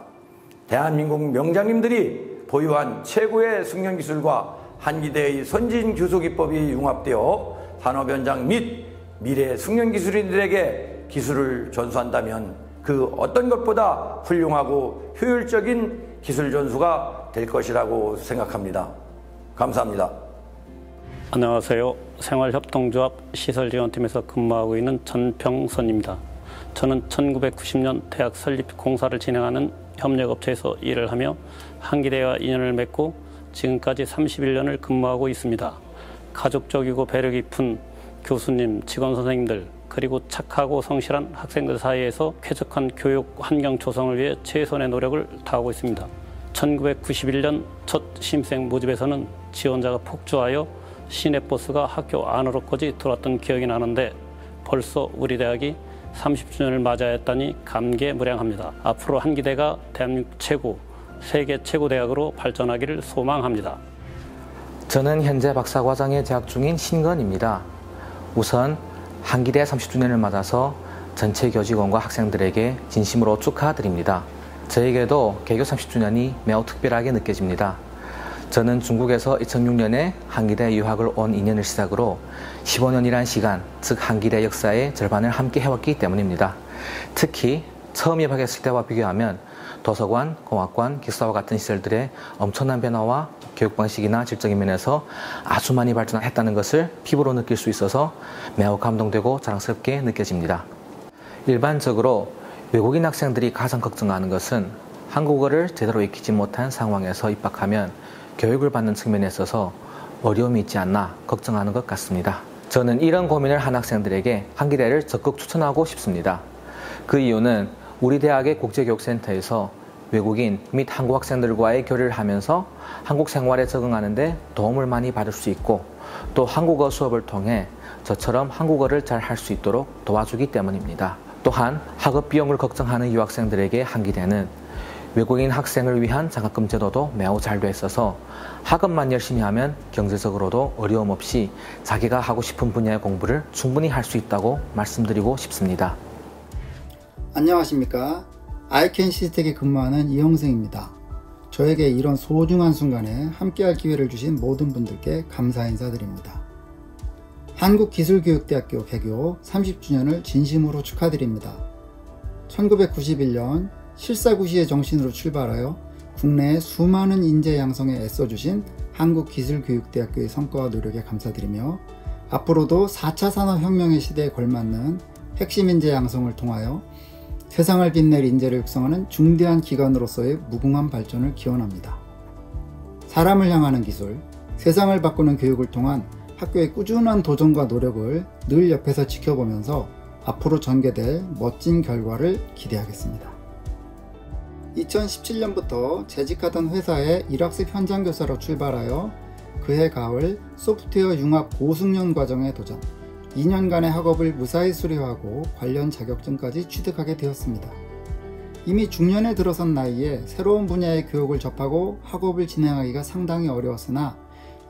대한민국 명장님들이 보유한 최고의 숙련 기술과 한기대의 선진 교수 기법이 융합되어 산업 현장 및 미래 숙련 기술인들에게 기술을 전수한다면 그 어떤 것보다 훌륭하고 효율적인 기술 전수가 될 것이라고 생각합니다. 감사합니다. 안녕하세요. 생활협동조합 시설지원팀에서 근무하고 있는 전평선입니다. 저는 1990년 대학 설립 공사를 진행하는 협력업체에서 일을 하며 한기대와 인연을 맺고 지금까지 31년을 근무하고 있습니다. 가족적이고 배려 깊은 교수님, 직원 선생님들, 그리고 착하고 성실한 학생들 사이에서 쾌적한 교육 환경 조성을 위해 최선의 노력을 다하고 있습니다. 1991년 첫 신입생 모집에서는 지원자가 폭주하여 시내버스가 학교 안으로까지 들어왔던 기억이 나는데 벌써 우리 대학이 30주년을 맞이하였다니 감개무량합니다. 앞으로 한기대가 대한민국 최고, 세계 최고 대학으로 발전하기를 소망합니다. 저는 현재 박사과정에 재학 중인 신건입니다. 우선 한기대 30주년을 맞아서 전체 교직원과 학생들에게 진심으로 축하드립니다. 저에게도 개교 30주년이 매우 특별하게 느껴집니다. 저는 중국에서 2006년에 한기대 유학을 온 인연을 시작으로 15년이란 시간, 즉 한기대 역사의 절반을 함께 해왔기 때문입니다. 특히 처음 입학했을 때와 비교하면 도서관, 공학관, 기숙사와 같은 시설들의 엄청난 변화와 교육 방식이나 질적인 면에서 아주 많이 발전했다는 것을 피부로 느낄 수 있어서 매우 감동되고 자랑스럽게 느껴집니다. 일반적으로 외국인 학생들이 가장 걱정하는 것은 한국어를 제대로 익히지 못한 상황에서 입학하면 교육을 받는 측면에 있어서 어려움이 있지 않나 걱정하는 것 같습니다. 저는 이런 고민을 한 학생들에게 한기대를 적극 추천하고 싶습니다. 그 이유는 우리 대학의 국제교육센터에서 외국인 및 한국 학생들과의 교류를 하면서 한국 생활에 적응하는 데 도움을 많이 받을 수 있고 또 한국어 수업을 통해 저처럼 한국어를 잘 할 수 있도록 도와주기 때문입니다. 또한 학업 비용을 걱정하는 유학생들에게 한기대는 외국인 학생을 위한 장학금 제도도 매우 잘 돼 있어서 학업만 열심히 하면 경제적으로도 어려움 없이 자기가 하고 싶은 분야의 공부를 충분히 할 수 있다고 말씀드리고 싶습니다. 안녕하십니까. 아이캔시스텍에 근무하는 이형승입니다. 저에게 이런 소중한 순간에 함께할 기회를 주신 모든 분들께 감사 인사드립니다. 한국기술교육대학교 개교 30주년을 진심으로 축하드립니다. 1991년 실사구시의 정신으로 출발하여 국내의 수많은 인재 양성에 애써주신 한국기술교육대학교의 성과와 노력에 감사드리며 앞으로도 4차 산업혁명의 시대에 걸맞는 핵심 인재 양성을 통하여 세상을 빛낼 인재를 육성하는 중대한 기관으로서의 무궁한 발전을 기원합니다. 사람을 향하는 기술, 세상을 바꾸는 교육을 통한 학교의 꾸준한 도전과 노력을 늘 옆에서 지켜보면서 앞으로 전개될 멋진 결과를 기대하겠습니다. 2017년부터 재직하던 회사의 일학습 현장교사로 출발하여 그해 가을 소프트웨어 융합 고숙련 과정에 도전, 2년간의 학업을 무사히 수료하고 관련 자격증까지 취득하게 되었습니다. 이미 중년에 들어선 나이에 새로운 분야의 교육을 접하고 학업을 진행하기가 상당히 어려웠으나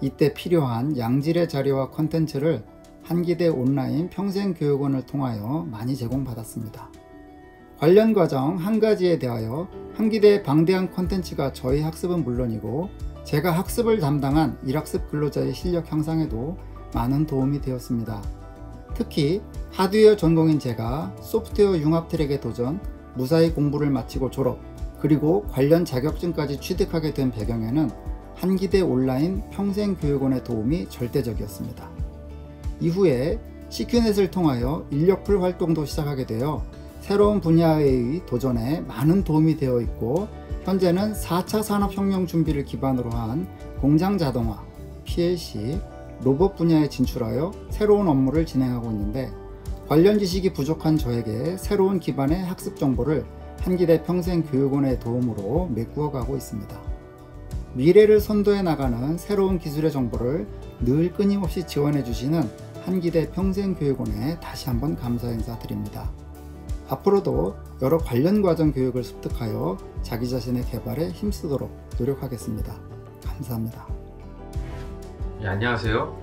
이때 필요한 양질의 자료와 컨텐츠를 한기대 온라인 평생교육원을 통하여 많이 제공받았습니다. 관련 과정 한 가지에 대하여 한기대의 방대한 컨텐츠가 저희 학습은 물론이고 제가 학습을 담당한 일학습 근로자의 실력 향상에도 많은 도움이 되었습니다. 특히 하드웨어 전공인 제가 소프트웨어 융합 트랙에 도전, 무사히 공부를 마치고 졸업, 그리고 관련 자격증까지 취득하게 된 배경에는 한기대 온라인 평생교육원의 도움이 절대적이었습니다. 이후에 CQNet을 통하여 인력풀 활동도 시작하게 되어 새로운 분야의 도전에 많은 도움이 되어 있고 현재는 4차 산업혁명 준비를 기반으로 한 공장 자동화, PLC, 로봇 분야에 진출하여 새로운 업무를 진행하고 있는데 관련 지식이 부족한 저에게 새로운 기반의 학습 정보를 한기대 평생교육원의 도움으로 메꾸어 가고 있습니다. 미래를 선도해 나가는 새로운 기술의 정보를 늘 끊임없이 지원해 주시는 한기대 평생교육원에 다시 한번 감사 인사드립니다. 앞으로도 여러 관련 과정 교육을 습득하여 자기 자신의 개발에 힘쓰도록 노력하겠습니다. 감사합니다. 네, 안녕하세요.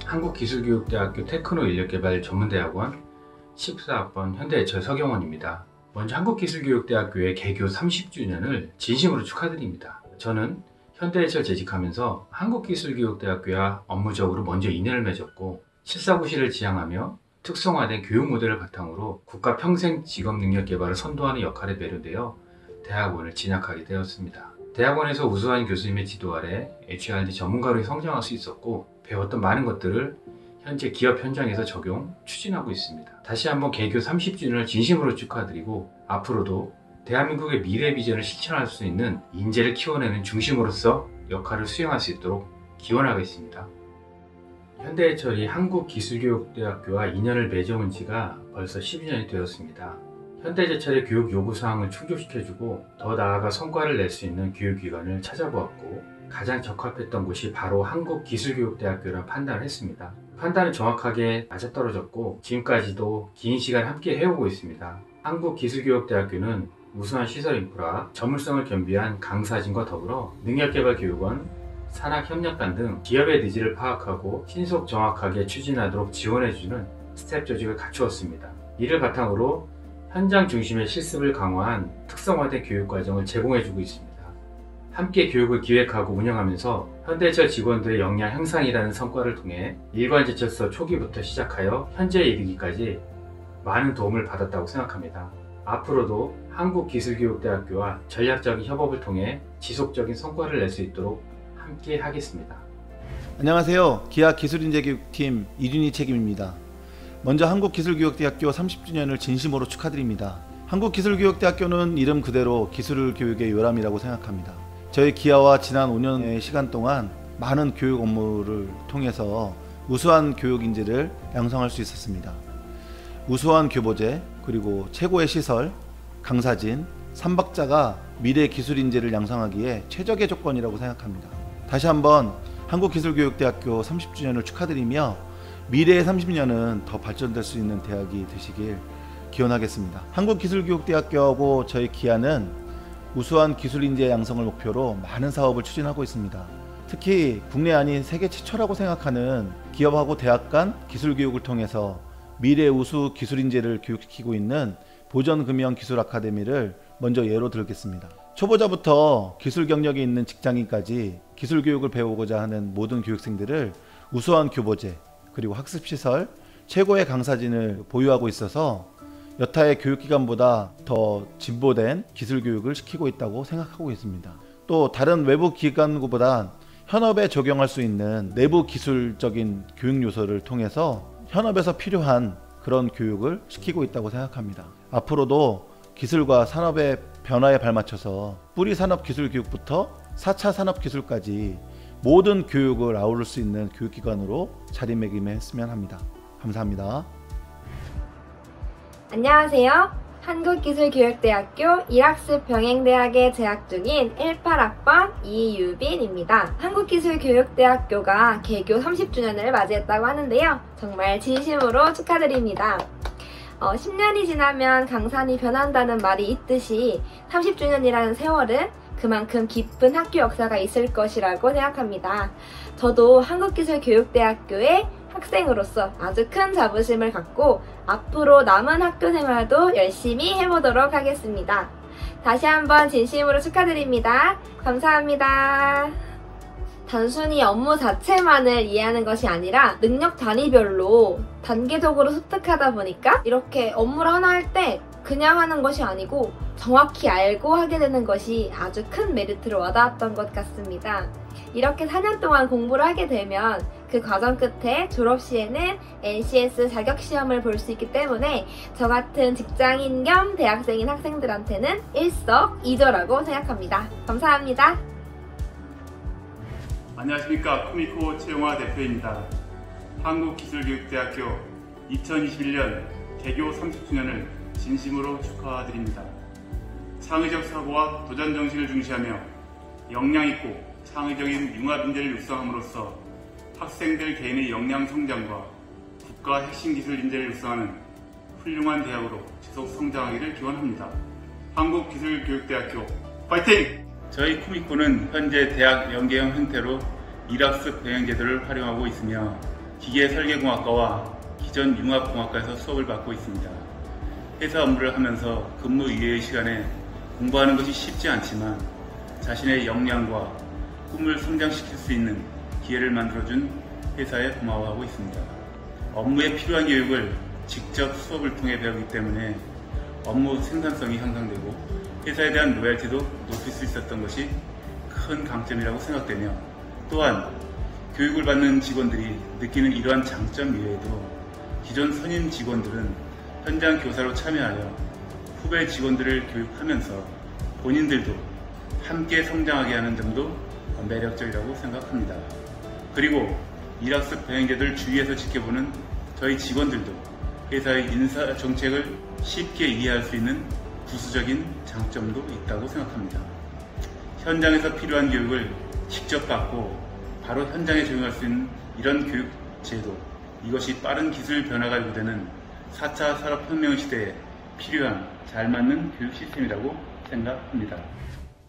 한국기술교육대학교 테크노인력개발 전문대학원 14학번 현대해철 서경원입니다. 먼저 한국기술교육대학교의 개교 30주년을 진심으로 축하드립니다. 저는 현대해철 재직하면서 한국기술교육대학교와 업무적으로 먼저 인연을 맺었고 실사구실을 지향하며 특성화된 교육 모델을 바탕으로 국가 평생 직업 능력 개발을 선도하는 역할에 매료되어 대학원을 진학하게 되었습니다. 대학원에서 우수한 교수님의 지도 아래 HRD 전문가로 성장할 수 있었고 배웠던 많은 것들을 현재 기업 현장에서 적용, 추진하고 있습니다. 다시 한번 개교 30주년을 진심으로 축하드리고 앞으로도 대한민국의 미래 비전을 실천할 수 있는 인재를 키워내는 중심으로서 역할을 수행할 수 있도록 기원하겠습니다. 현대해철이 한국기술교육대학교와 인연을 맺어온 지가 벌써 12년이 되었습니다. 현대제철의 교육 요구사항을 충족시켜주고 더 나아가 성과를 낼 수 있는 교육기관을 찾아보았고 가장 적합했던 곳이 바로 한국기술교육대학교라 판단을 했습니다. 판단은 정확하게 맞아떨어졌고 지금까지도 긴 시간 함께 해오고 있습니다. 한국기술교육대학교는 우수한 시설 인프라, 전문성을 겸비한 강사진과 더불어 능력개발교육원, 산학협력단 등 기업의 니즈를 파악하고 신속 정확하게 추진하도록 지원해주는 스텝 조직을 갖추었습니다. 이를 바탕으로 현장 중심의 실습을 강화한 특성화된 교육과정을 제공해주고 있습니다. 함께 교육을 기획하고 운영하면서 현대해철 직원들의 역량 향상이라는 성과를 통해 일관제철서 초기부터 시작하여 현재에 이르기까지 많은 도움을 받았다고 생각합니다. 앞으로도 한국기술교육대학교와 전략적인 협업을 통해 지속적인 성과를 낼 수 있도록 함께 하겠습니다. 안녕하세요. 기아 기술인재교육팀 이준희 책임입니다. 먼저 한국기술교육대학교 30주년을 진심으로 축하드립니다. 한국기술교육대학교는 이름 그대로 기술교육의 요람이라고 생각합니다. 저희 기아와 지난 5년의 시간 동안 많은 교육 업무를 통해서 우수한 교육 인재를 양성할 수 있었습니다. 우수한 교보제, 그리고 최고의 시설, 강사진, 3박자가 미래 기술 인재를 양성하기에 최적의 조건이라고 생각합니다. 다시 한번 한국기술교육대학교 30주년을 축하드리며 미래의 30년은 더 발전될 수 있는 대학이 되시길 기원하겠습니다. 한국기술교육대학교하고 저희 기아는 우수한 기술인재 양성을 목표로 많은 사업을 추진하고 있습니다. 특히 국내 아닌 세계 최초라고 생각하는 기업하고 대학 간 기술교육을 통해서 미래 우수 기술인재를 교육시키고 있는 보전금융기술아카데미를 먼저 예로 들겠습니다. 초보자부터 기술 경력이 있는 직장인까지 기술교육을 배우고자 하는 모든 교육생들을 우수한 교보제, 그리고 학습시설, 최고의 강사진을 보유하고 있어서 여타의 교육기관보다 더 진보된 기술교육을 시키고 있다고 생각하고 있습니다. 또 다른 외부 기관보다 현업에 적용할 수 있는 내부 기술적인 교육 요소를 통해서 현업에서 필요한 그런 교육을 시키고 있다고 생각합니다. 앞으로도 기술과 산업의 변화에 발맞춰서 뿌리 산업 기술 교육부터 4차 산업 기술까지 모든 교육을 아우를 수 있는 교육기관으로 자리매김했으면 합니다. 감사합니다. 안녕하세요. 한국기술교육대학교 1학습 병행대학에 재학 중인 18학번 이유빈입니다. 한국기술교육대학교가 개교 30주년을 맞이했다고 하는데요. 정말 진심으로 축하드립니다. 10년이 지나면 강산이 변한다는 말이 있듯이 30주년이라는 세월은 그만큼 깊은 학교 역사가 있을 것이라고 생각합니다. 저도 한국기술교육대학교의 학생으로서 아주 큰 자부심을 갖고 앞으로 남은 학교 생활도 열심히 해보도록 하겠습니다. 다시 한번 진심으로 축하드립니다. 감사합니다. 단순히 업무 자체만을 이해하는 것이 아니라 능력 단위별로 단계적으로 습득하다 보니까 이렇게 업무를 하나 할 때 그냥 하는 것이 아니고 정확히 알고 하게 되는 것이 아주 큰 메리트로 와닿았던 것 같습니다. 이렇게 4년 동안 공부를 하게 되면 그 과정 끝에 졸업 시에는 NCS 자격시험을 볼 수 있기 때문에 저 같은 직장인 겸 대학생인 학생들한테는 일석이조라고 생각합니다. 감사합니다. 안녕하십니까. 쿠미코 최용화 대표입니다. 한국기술교육대학교 2021년 개교 30주년을 진심으로 축하드립니다. 창의적 사고와 도전 정신을 중시하며 역량 있고 창의적인 융합 인재를 육성함으로써 학생들 개인의 역량 성장과 국가 핵심 기술 인재를 육성하는 훌륭한 대학으로 지속 성장하기를 기원합니다. 한국기술교육대학교 파이팅! 저희 쿠미코는 현재 대학 연계형 형태로 일학습 병행 제도를 활용하고 있으며 기계설계공학과와 기존 융합공학과에서 수업을 받고 있습니다. 회사 업무를 하면서 근무 이외의 시간에 공부하는 것이 쉽지 않지만 자신의 역량과 꿈을 성장시킬 수 있는 기회를 만들어준 회사에 고마워하고 있습니다. 업무에 필요한 교육을 직접 수업을 통해 배우기 때문에 업무 생산성이 향상되고 회사에 대한 로열티도 높일 수 있었던 것이 큰 강점이라고 생각되며, 또한 교육을 받는 직원들이 느끼는 이러한 장점 이외에도 기존 선임 직원들은 현장 교사로 참여하여 후배 직원들을 교육하면서 본인들도 함께 성장하게 하는 점도 매력적이라고 생각합니다. 그리고 일학습 병행제도를 주위에서 지켜보는 저희 직원들도 회사의 인사 정책을 쉽게 이해할 수 있는 부수적인 장점도 있다고 생각합니다. 현장에서 필요한 교육을 직접 받고 바로 현장에 적용할 수 있는 이런 교육 제도, 이것이 빠른 기술 변화가 요구되는 4차 산업혁명 시대에 필요한 잘 맞는 교육 시스템이라고 생각합니다.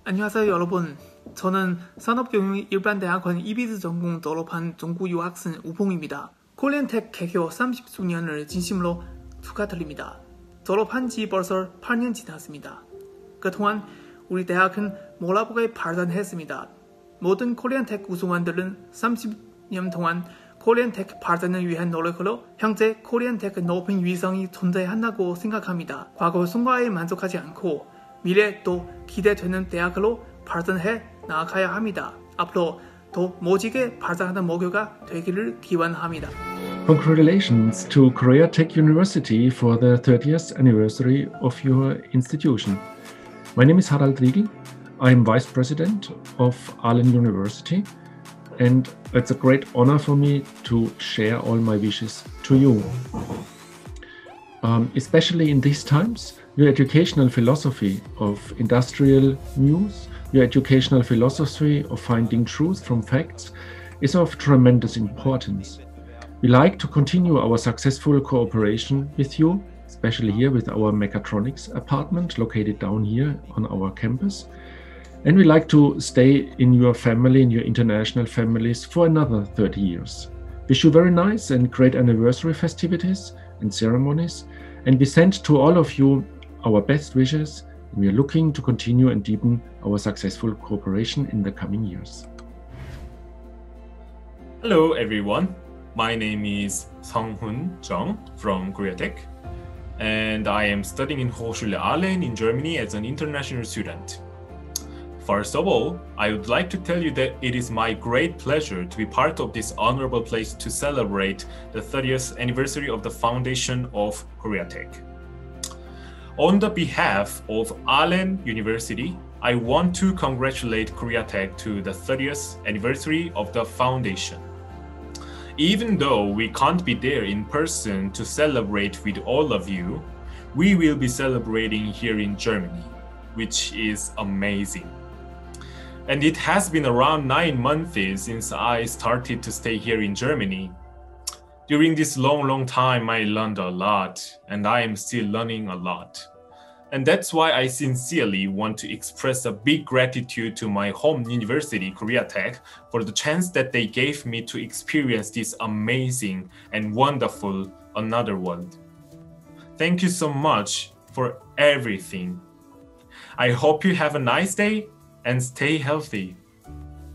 안녕하세요 여러분. 저는 산업경영일반대학원 EBS 전공 졸업한 중국 유학생 우봉입니다. 코리안텍 개교 30주년을 진심으로 축하드립니다. 졸업한 지 벌써 8년 지났습니다. 그동안 우리 대학은 몰라보게 발전했습니다. 모든 코리안텍 우승원들은 30년 동안 코리안텍 발전을 위한 노력으로 현재 코리안텍 높은 위상이 존재한다고 생각합니다. 과거 성과에 만족하지 않고 미래도 기대되는 대학으로 발전해 나아가야 합니다. 앞으로 더 멋지게 발전하는 목표가 되기를 기원합니다. Congratulations to Korea Tech University for the 30th anniversary of your institution. My name is Harald Riegel. I am Vice President of Ahlen University, and it's a great honor for me to share all my wishes to you. Especially in these times, your educational philosophy of industrial news, your educational philosophy of finding truth from facts is of tremendous importance. We like to continue our successful cooperation with you, especially here with our mechatronics apartment located down here on our campus. And we like to stay in your family, in your international families for another 30 years. Wish you very nice and great anniversary festivities and ceremonies. And we send to all of you our best wishes. We are looking to continue and deepen our successful cooperation in the coming years. Hello everyone. My name is Sung-Hoon Jung from Korea Tech, and I am studying in Hochschule Ahlen in Germany as an international student. First of all, I would like to tell you that it is my great pleasure to be part of this honorable place to celebrate the 30th anniversary of the foundation of Korea Tech. On the behalf of Ahlen University, I want to congratulate Korea Tech to the 30th anniversary of the foundation. Even though we can't be there in person to celebrate with all of you, we will be celebrating here in Germany, which is amazing. And it has been around 9 months since I started to stay here in Germany. During this long time, I learned a lot, and I am still learning a lot. And that's why I sincerely want to express a big gratitude to my home university, Korea Tech, for the chance that they gave me to experience this amazing and wonderful another world. Thank you so much for everything. I hope you have a nice day and stay healthy.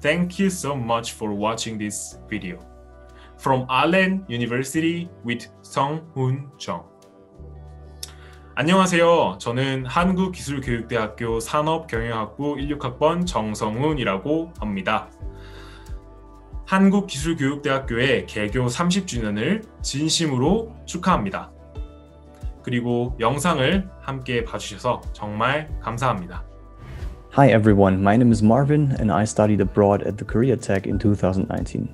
Thank you so much for watching this video. From Ahlen University with Sung-Hoon Jung. 안녕하세요. 저는 한국기술교육대학교 산업경영학부 16학번 정성훈이라고 합니다. 한국기술교육대학교의 개교 30주년을 진심으로 축하합니다. 그리고 영상을 함께 봐주셔서 정말 감사합니다. Hi everyone, my name is Marvin and I studied abroad at the Korea Tech in 2019.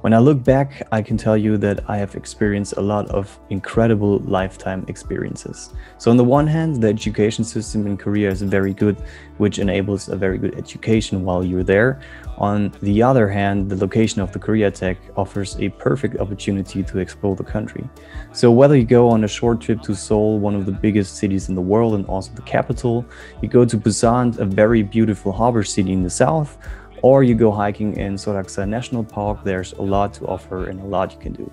When I look back, I can tell you that I have experienced a lot of incredible lifetime experiences. So on the one hand, the education system in Korea is very good, which enables a very good education while you're there. On the other hand, the location of the Korea Tech offers a perfect opportunity to explore the country. So whether you go on a short trip to Seoul, one of the biggest cities in the world and also the capital, you go to Busan, a very beautiful harbor city in the south, or you go hiking in Soraksa National Park, there's a lot to offer and a lot you can do.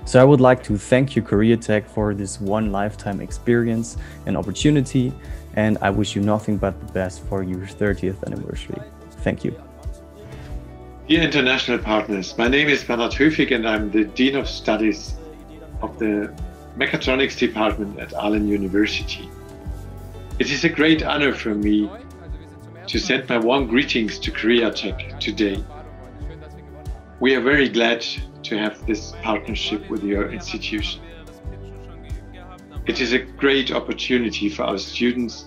So I would like to thank you, Korea Tech, for this one lifetime experience and opportunity, and I wish you nothing but the best for your 30th anniversary. Thank you. Dear international partners, my name is Bernhard Höfig and I'm the Dean of Studies of the Mechatronics Department at Aalen University. It is a great honor for me to send my warm greetings to Korea Tech today. We are very glad to have this partnership with your institution. It is a great opportunity for our students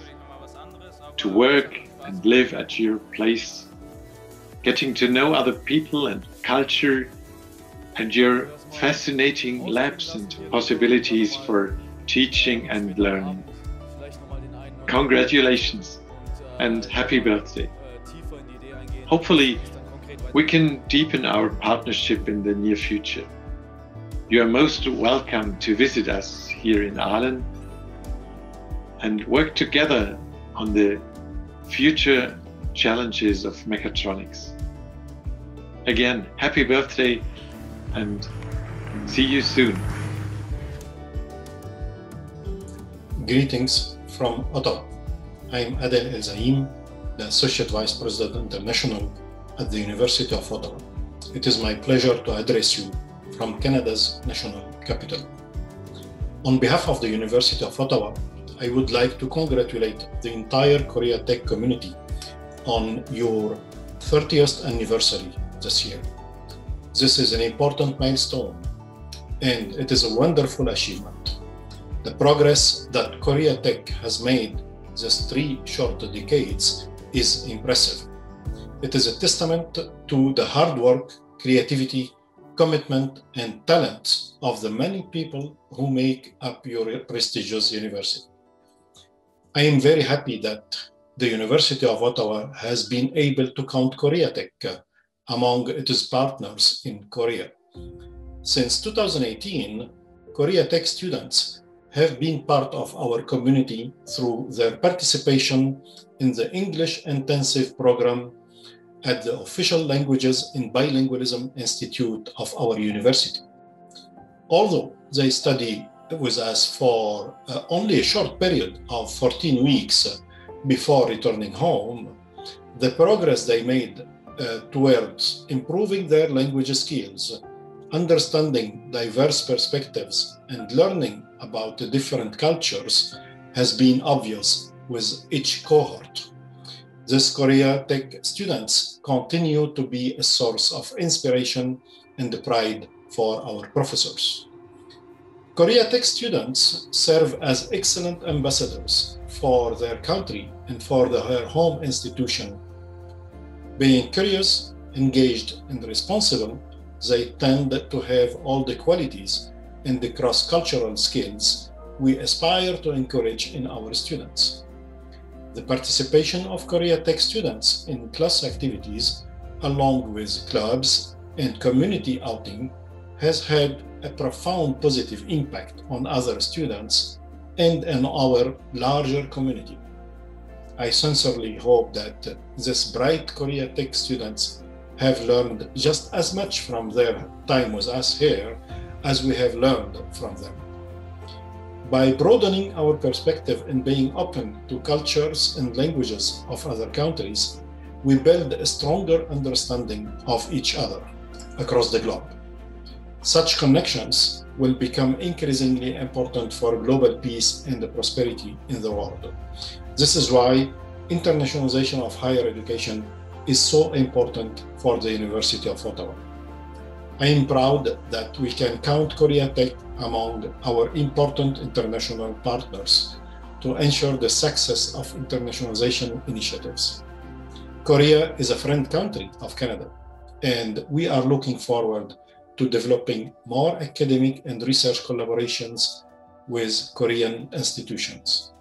to work and live at your place, getting to know other people and culture, and your fascinating labs and possibilities for teaching and learning. Congratulations and happy birthday. Hopefully, we can deepen our partnership in the near future. You are most welcome to visit us here in Aalen and work together on the future challenges of mechatronics. Again, happy birthday and see you soon. Greetings from Ottawa. I am Adel El Zaim, the Associate Vice President International at the University of Ottawa. It is my pleasure to address you from Canada's national capital. On behalf of the University of Ottawa, I would like to congratulate the entire Korea Tech community on your 30th anniversary this year. This is an important milestone and it is a wonderful achievement. The progress that Korea Tech has made these 3 short decades is impressive. It is a testament to the hard work, creativity, commitment, and talent of the many people who make up your prestigious university. I am very happy that the University of Ottawa has been able to count Korea Tech among its partners in Korea. Since 2018, Korea Tech students have been part of our community through their participation in the English Intensive Program at the Official Languages in Bilingualism Institute of our university. Although they study with us for only a short period of 14 weeks before returning home, the progress they made towards improving their language skills, understanding diverse perspectives, and learning about the different cultures has been obvious with each cohort. These Korea Tech students continue to be a source of inspiration and pride for our professors. Korea Tech students serve as excellent ambassadors for their country and for their home institution. Being curious, engaged, and responsible, they tend to have all the qualities and the cross-cultural skills we aspire to encourage in our students. The participation of Korea Tech students in class activities, along with clubs and community outing, has had a profound positive impact on other students and in our larger community. I sincerely hope that these bright Korea Tech students have learned just as much from their time with us here as we have learned from them. By broadening our perspective and being open to cultures and languages of other countries, we build a stronger understanding of each other across the globe. Such connections will become increasingly important for global peace and prosperity in the world. This is why internationalization of higher education is so important for the University of Ottawa. I am proud that we can count Korea Tech among our important international partners to ensure the success of internationalization initiatives. Korea is a friend country of Canada, and we are looking forward to developing more academic and research collaborations with Korean institutions.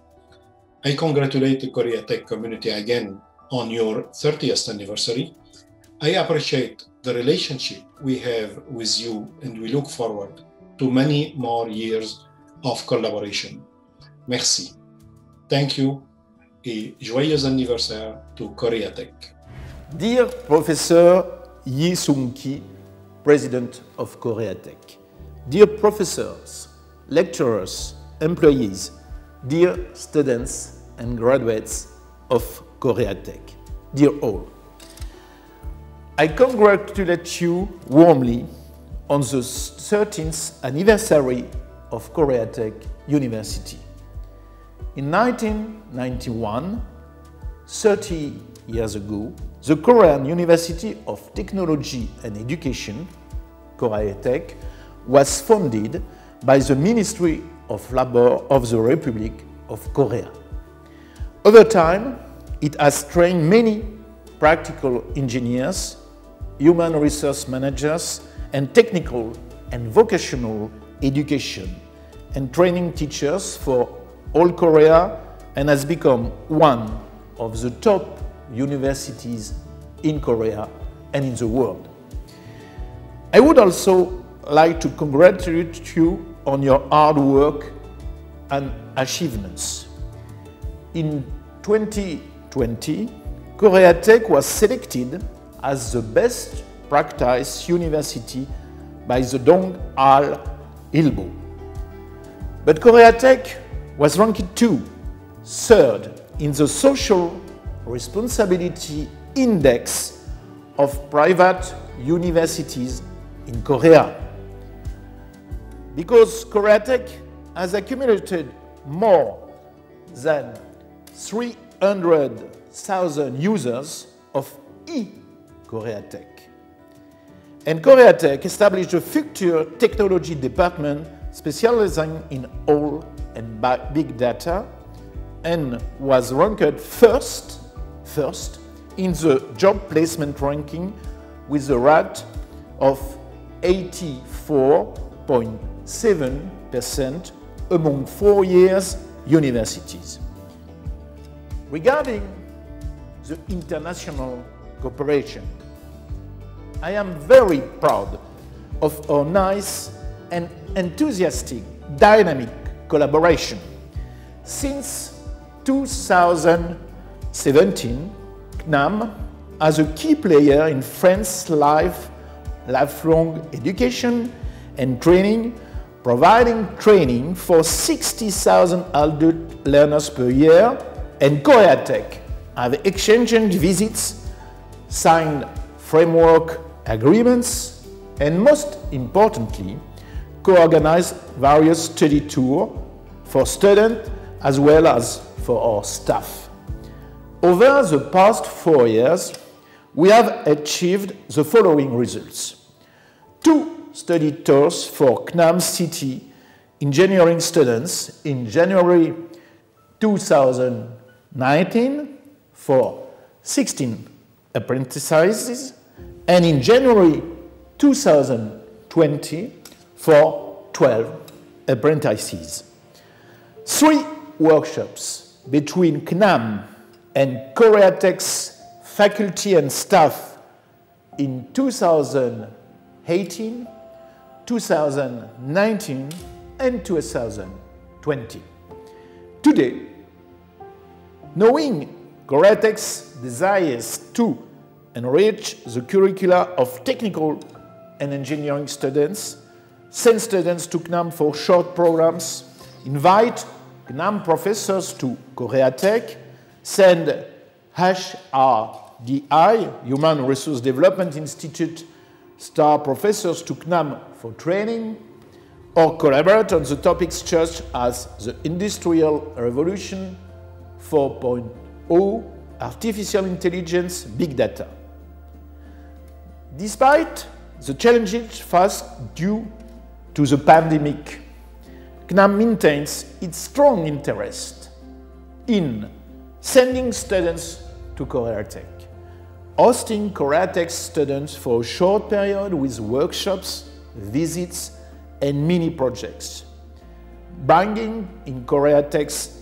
I congratulate the Korea Tech community again on your 30th anniversary. I appreciate the relationship we have with you, and we look forward to many more years of collaboration. Merci. Thank you et joyeux anniversaire to Korea Tech. Dear Professor Yi Sung-ki, President of Korea Tech. Dear professors, lecturers, employees, dear students and graduates of Korea Tech, dear all. I congratulate you warmly on the 13th anniversary of Korea Tech University. In 1991, 30 years ago, the Korean University of Technology and Education, Korea Tech, was founded by the Ministry of Labor of the Republic of Korea. Over time, it has trained many practical engineers, human resource managers, and technical and vocational education and training teachers for all Korea, and has become one of the top universities in Korea and in the world. I would also like to congratulate you on your hard work and achievements. In 2020, Korea Tech was selected as the best practice university by the Dong-Al Ilbo. But Korea Tech was ranked third in the Social Responsibility Index of private universities in Korea. Because Korea Tech has accumulated more than 300,000 users of Korea Tech. And Korea Tech established a future technology department specializing in oil and big data, and was ranked first in the job placement ranking with a rate of 84.7% among 4 years universities. Regarding the international cooperation, I am very proud of our nice and enthusiastic dynamic collaboration. Since 2017, CNAM, as a key player in France's lifelong education and training, providing training for 60,000 adult learners per year, and Korea Tech have exchanged visits, signed framework agreements, and most importantly, co-organized various study tours for students as well as for our staff. Over the past 4 years, we have achieved the following results. 2 study tours for CNAM City engineering students in January 2019 for 16 apprentices, and in January 2020 for 12 apprentices. 3 workshops between CNAM and Korea Tech's faculty and staff in 2018, 2019, and 2020. Today, knowing Korea Tech's desires to enrich the curricula of technical and engineering students, send students to CNAM for short programs, invite CNAM professors to Korea Tech, send HRDI, Human Resource Development Institute, star professors to CNAM for training, or collaborate on the topics such as the Industrial Revolution 4.0, artificial intelligence, big data. Despite the challenges faced due to the pandemic, CNAM maintains its strong interest in sending students to Korea Tech. hosting Koreatech students for a short period with workshops, visits, and mini projects, bringing in Koreatech's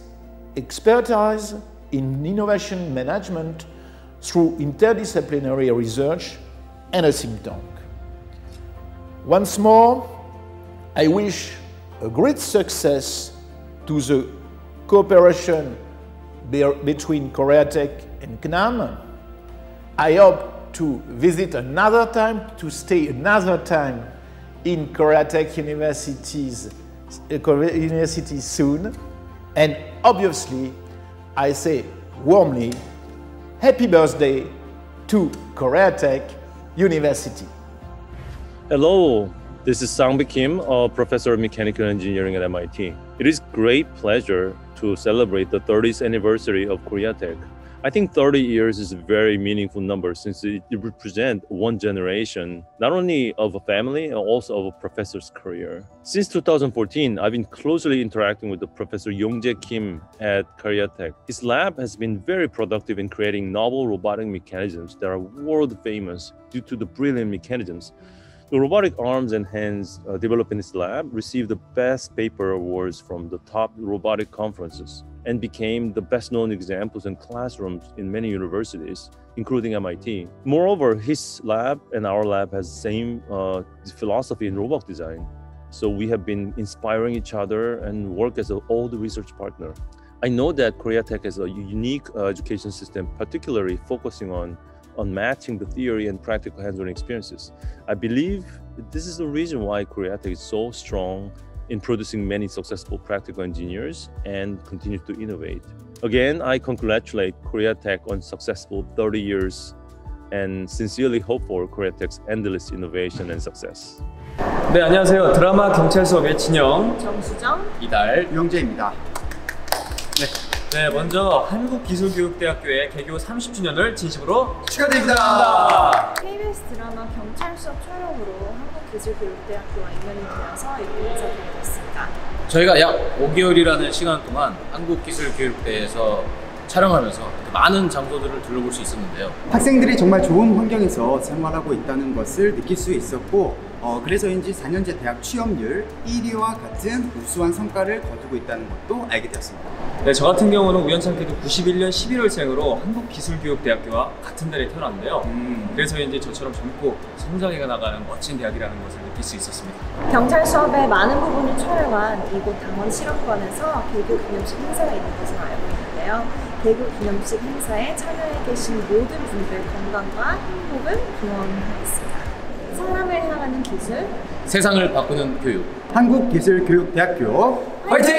expertise in innovation management through interdisciplinary research and a think tank. Once more, I wish a great success to the cooperation between Koreatech and CNAM. I hope to visit another time, to stay another time in Koreatech University soon. And obviously, I say warmly, happy birthday to Koreatech University. Hello, this is Sang-bi Kim, a professor of mechanical engineering at MIT. It is great pleasure to celebrate the 30th anniversary of Koreatech. I think 30 years is a very meaningful number since it represents one generation, not only of a family, and also of a professor's career. Since 2014, I've been closely interacting with the Professor Yong-jae Kim at Koreatech. His lab has been very productive in creating novel robotic mechanisms that are world famous due to the brilliant mechanisms. The robotic arms and hands developed in his lab received the best paper awards from the top robotic conferences and became the best-known examples in classrooms in many universities, including MIT. Moreover, his lab and our lab has the same philosophy in robot design. So we have been inspiring each other and work as an old research partner. I know that Koreatech has a unique education system, particularly focusing on matching the theory and practical hands-on experiences. I believe this is the reason why Koreatech is so strong in producing many successful practical engineers and continue to innovate. Again, I congratulate Koreatech on successful 30 years and sincerely hope for Koreatech's endless innovation and success. 네, 안녕하세요. 드라마 경찰 수업의 진영, 정수정, 이달, 유영재입니다. 네, 먼저 한국기술교육대학교의 개교 30주년을 진심으로 축하드립니다. KBS 드라마 경찰 수업 촬영으로 한국기술교육대학교와 인연이 되어서 이렇게 인사드리게 됐습니다. 저희가 약 5개월이라는 시간 동안 한국기술교육대에서 촬영하면서 많은 장소들을 둘러볼 수 있었는데요. 학생들이 정말 좋은 환경에서 생활하고 있다는 것을 느낄 수 있었고 그래서인지 4년제 대학 취업률 1위와 같은 우수한 성과를 거두고 있다는 것도 알게 되었습니다. 네, 저 같은 경우는 우연찮게도 91년 11월생으로 한국기술교육대학교와 같은 달에 태어났는데요. 그래서인지 저처럼 젊고 성장해 나가는 멋진 대학이라는 것을 느낄 수 있었습니다. 경찰 수업의 많은 부분을 촬영한 이곳 당원 실험관에서 개교 기념식 행사가 있는 것을 알고 있는데요. 개교 기념식 행사에 참여해 계신 모든 분들 건강과 행복을 기원하겠습니다. 사람을 향하는 기술, 세상을 바꾸는 교육, 한국기술교육대학교 화이팅!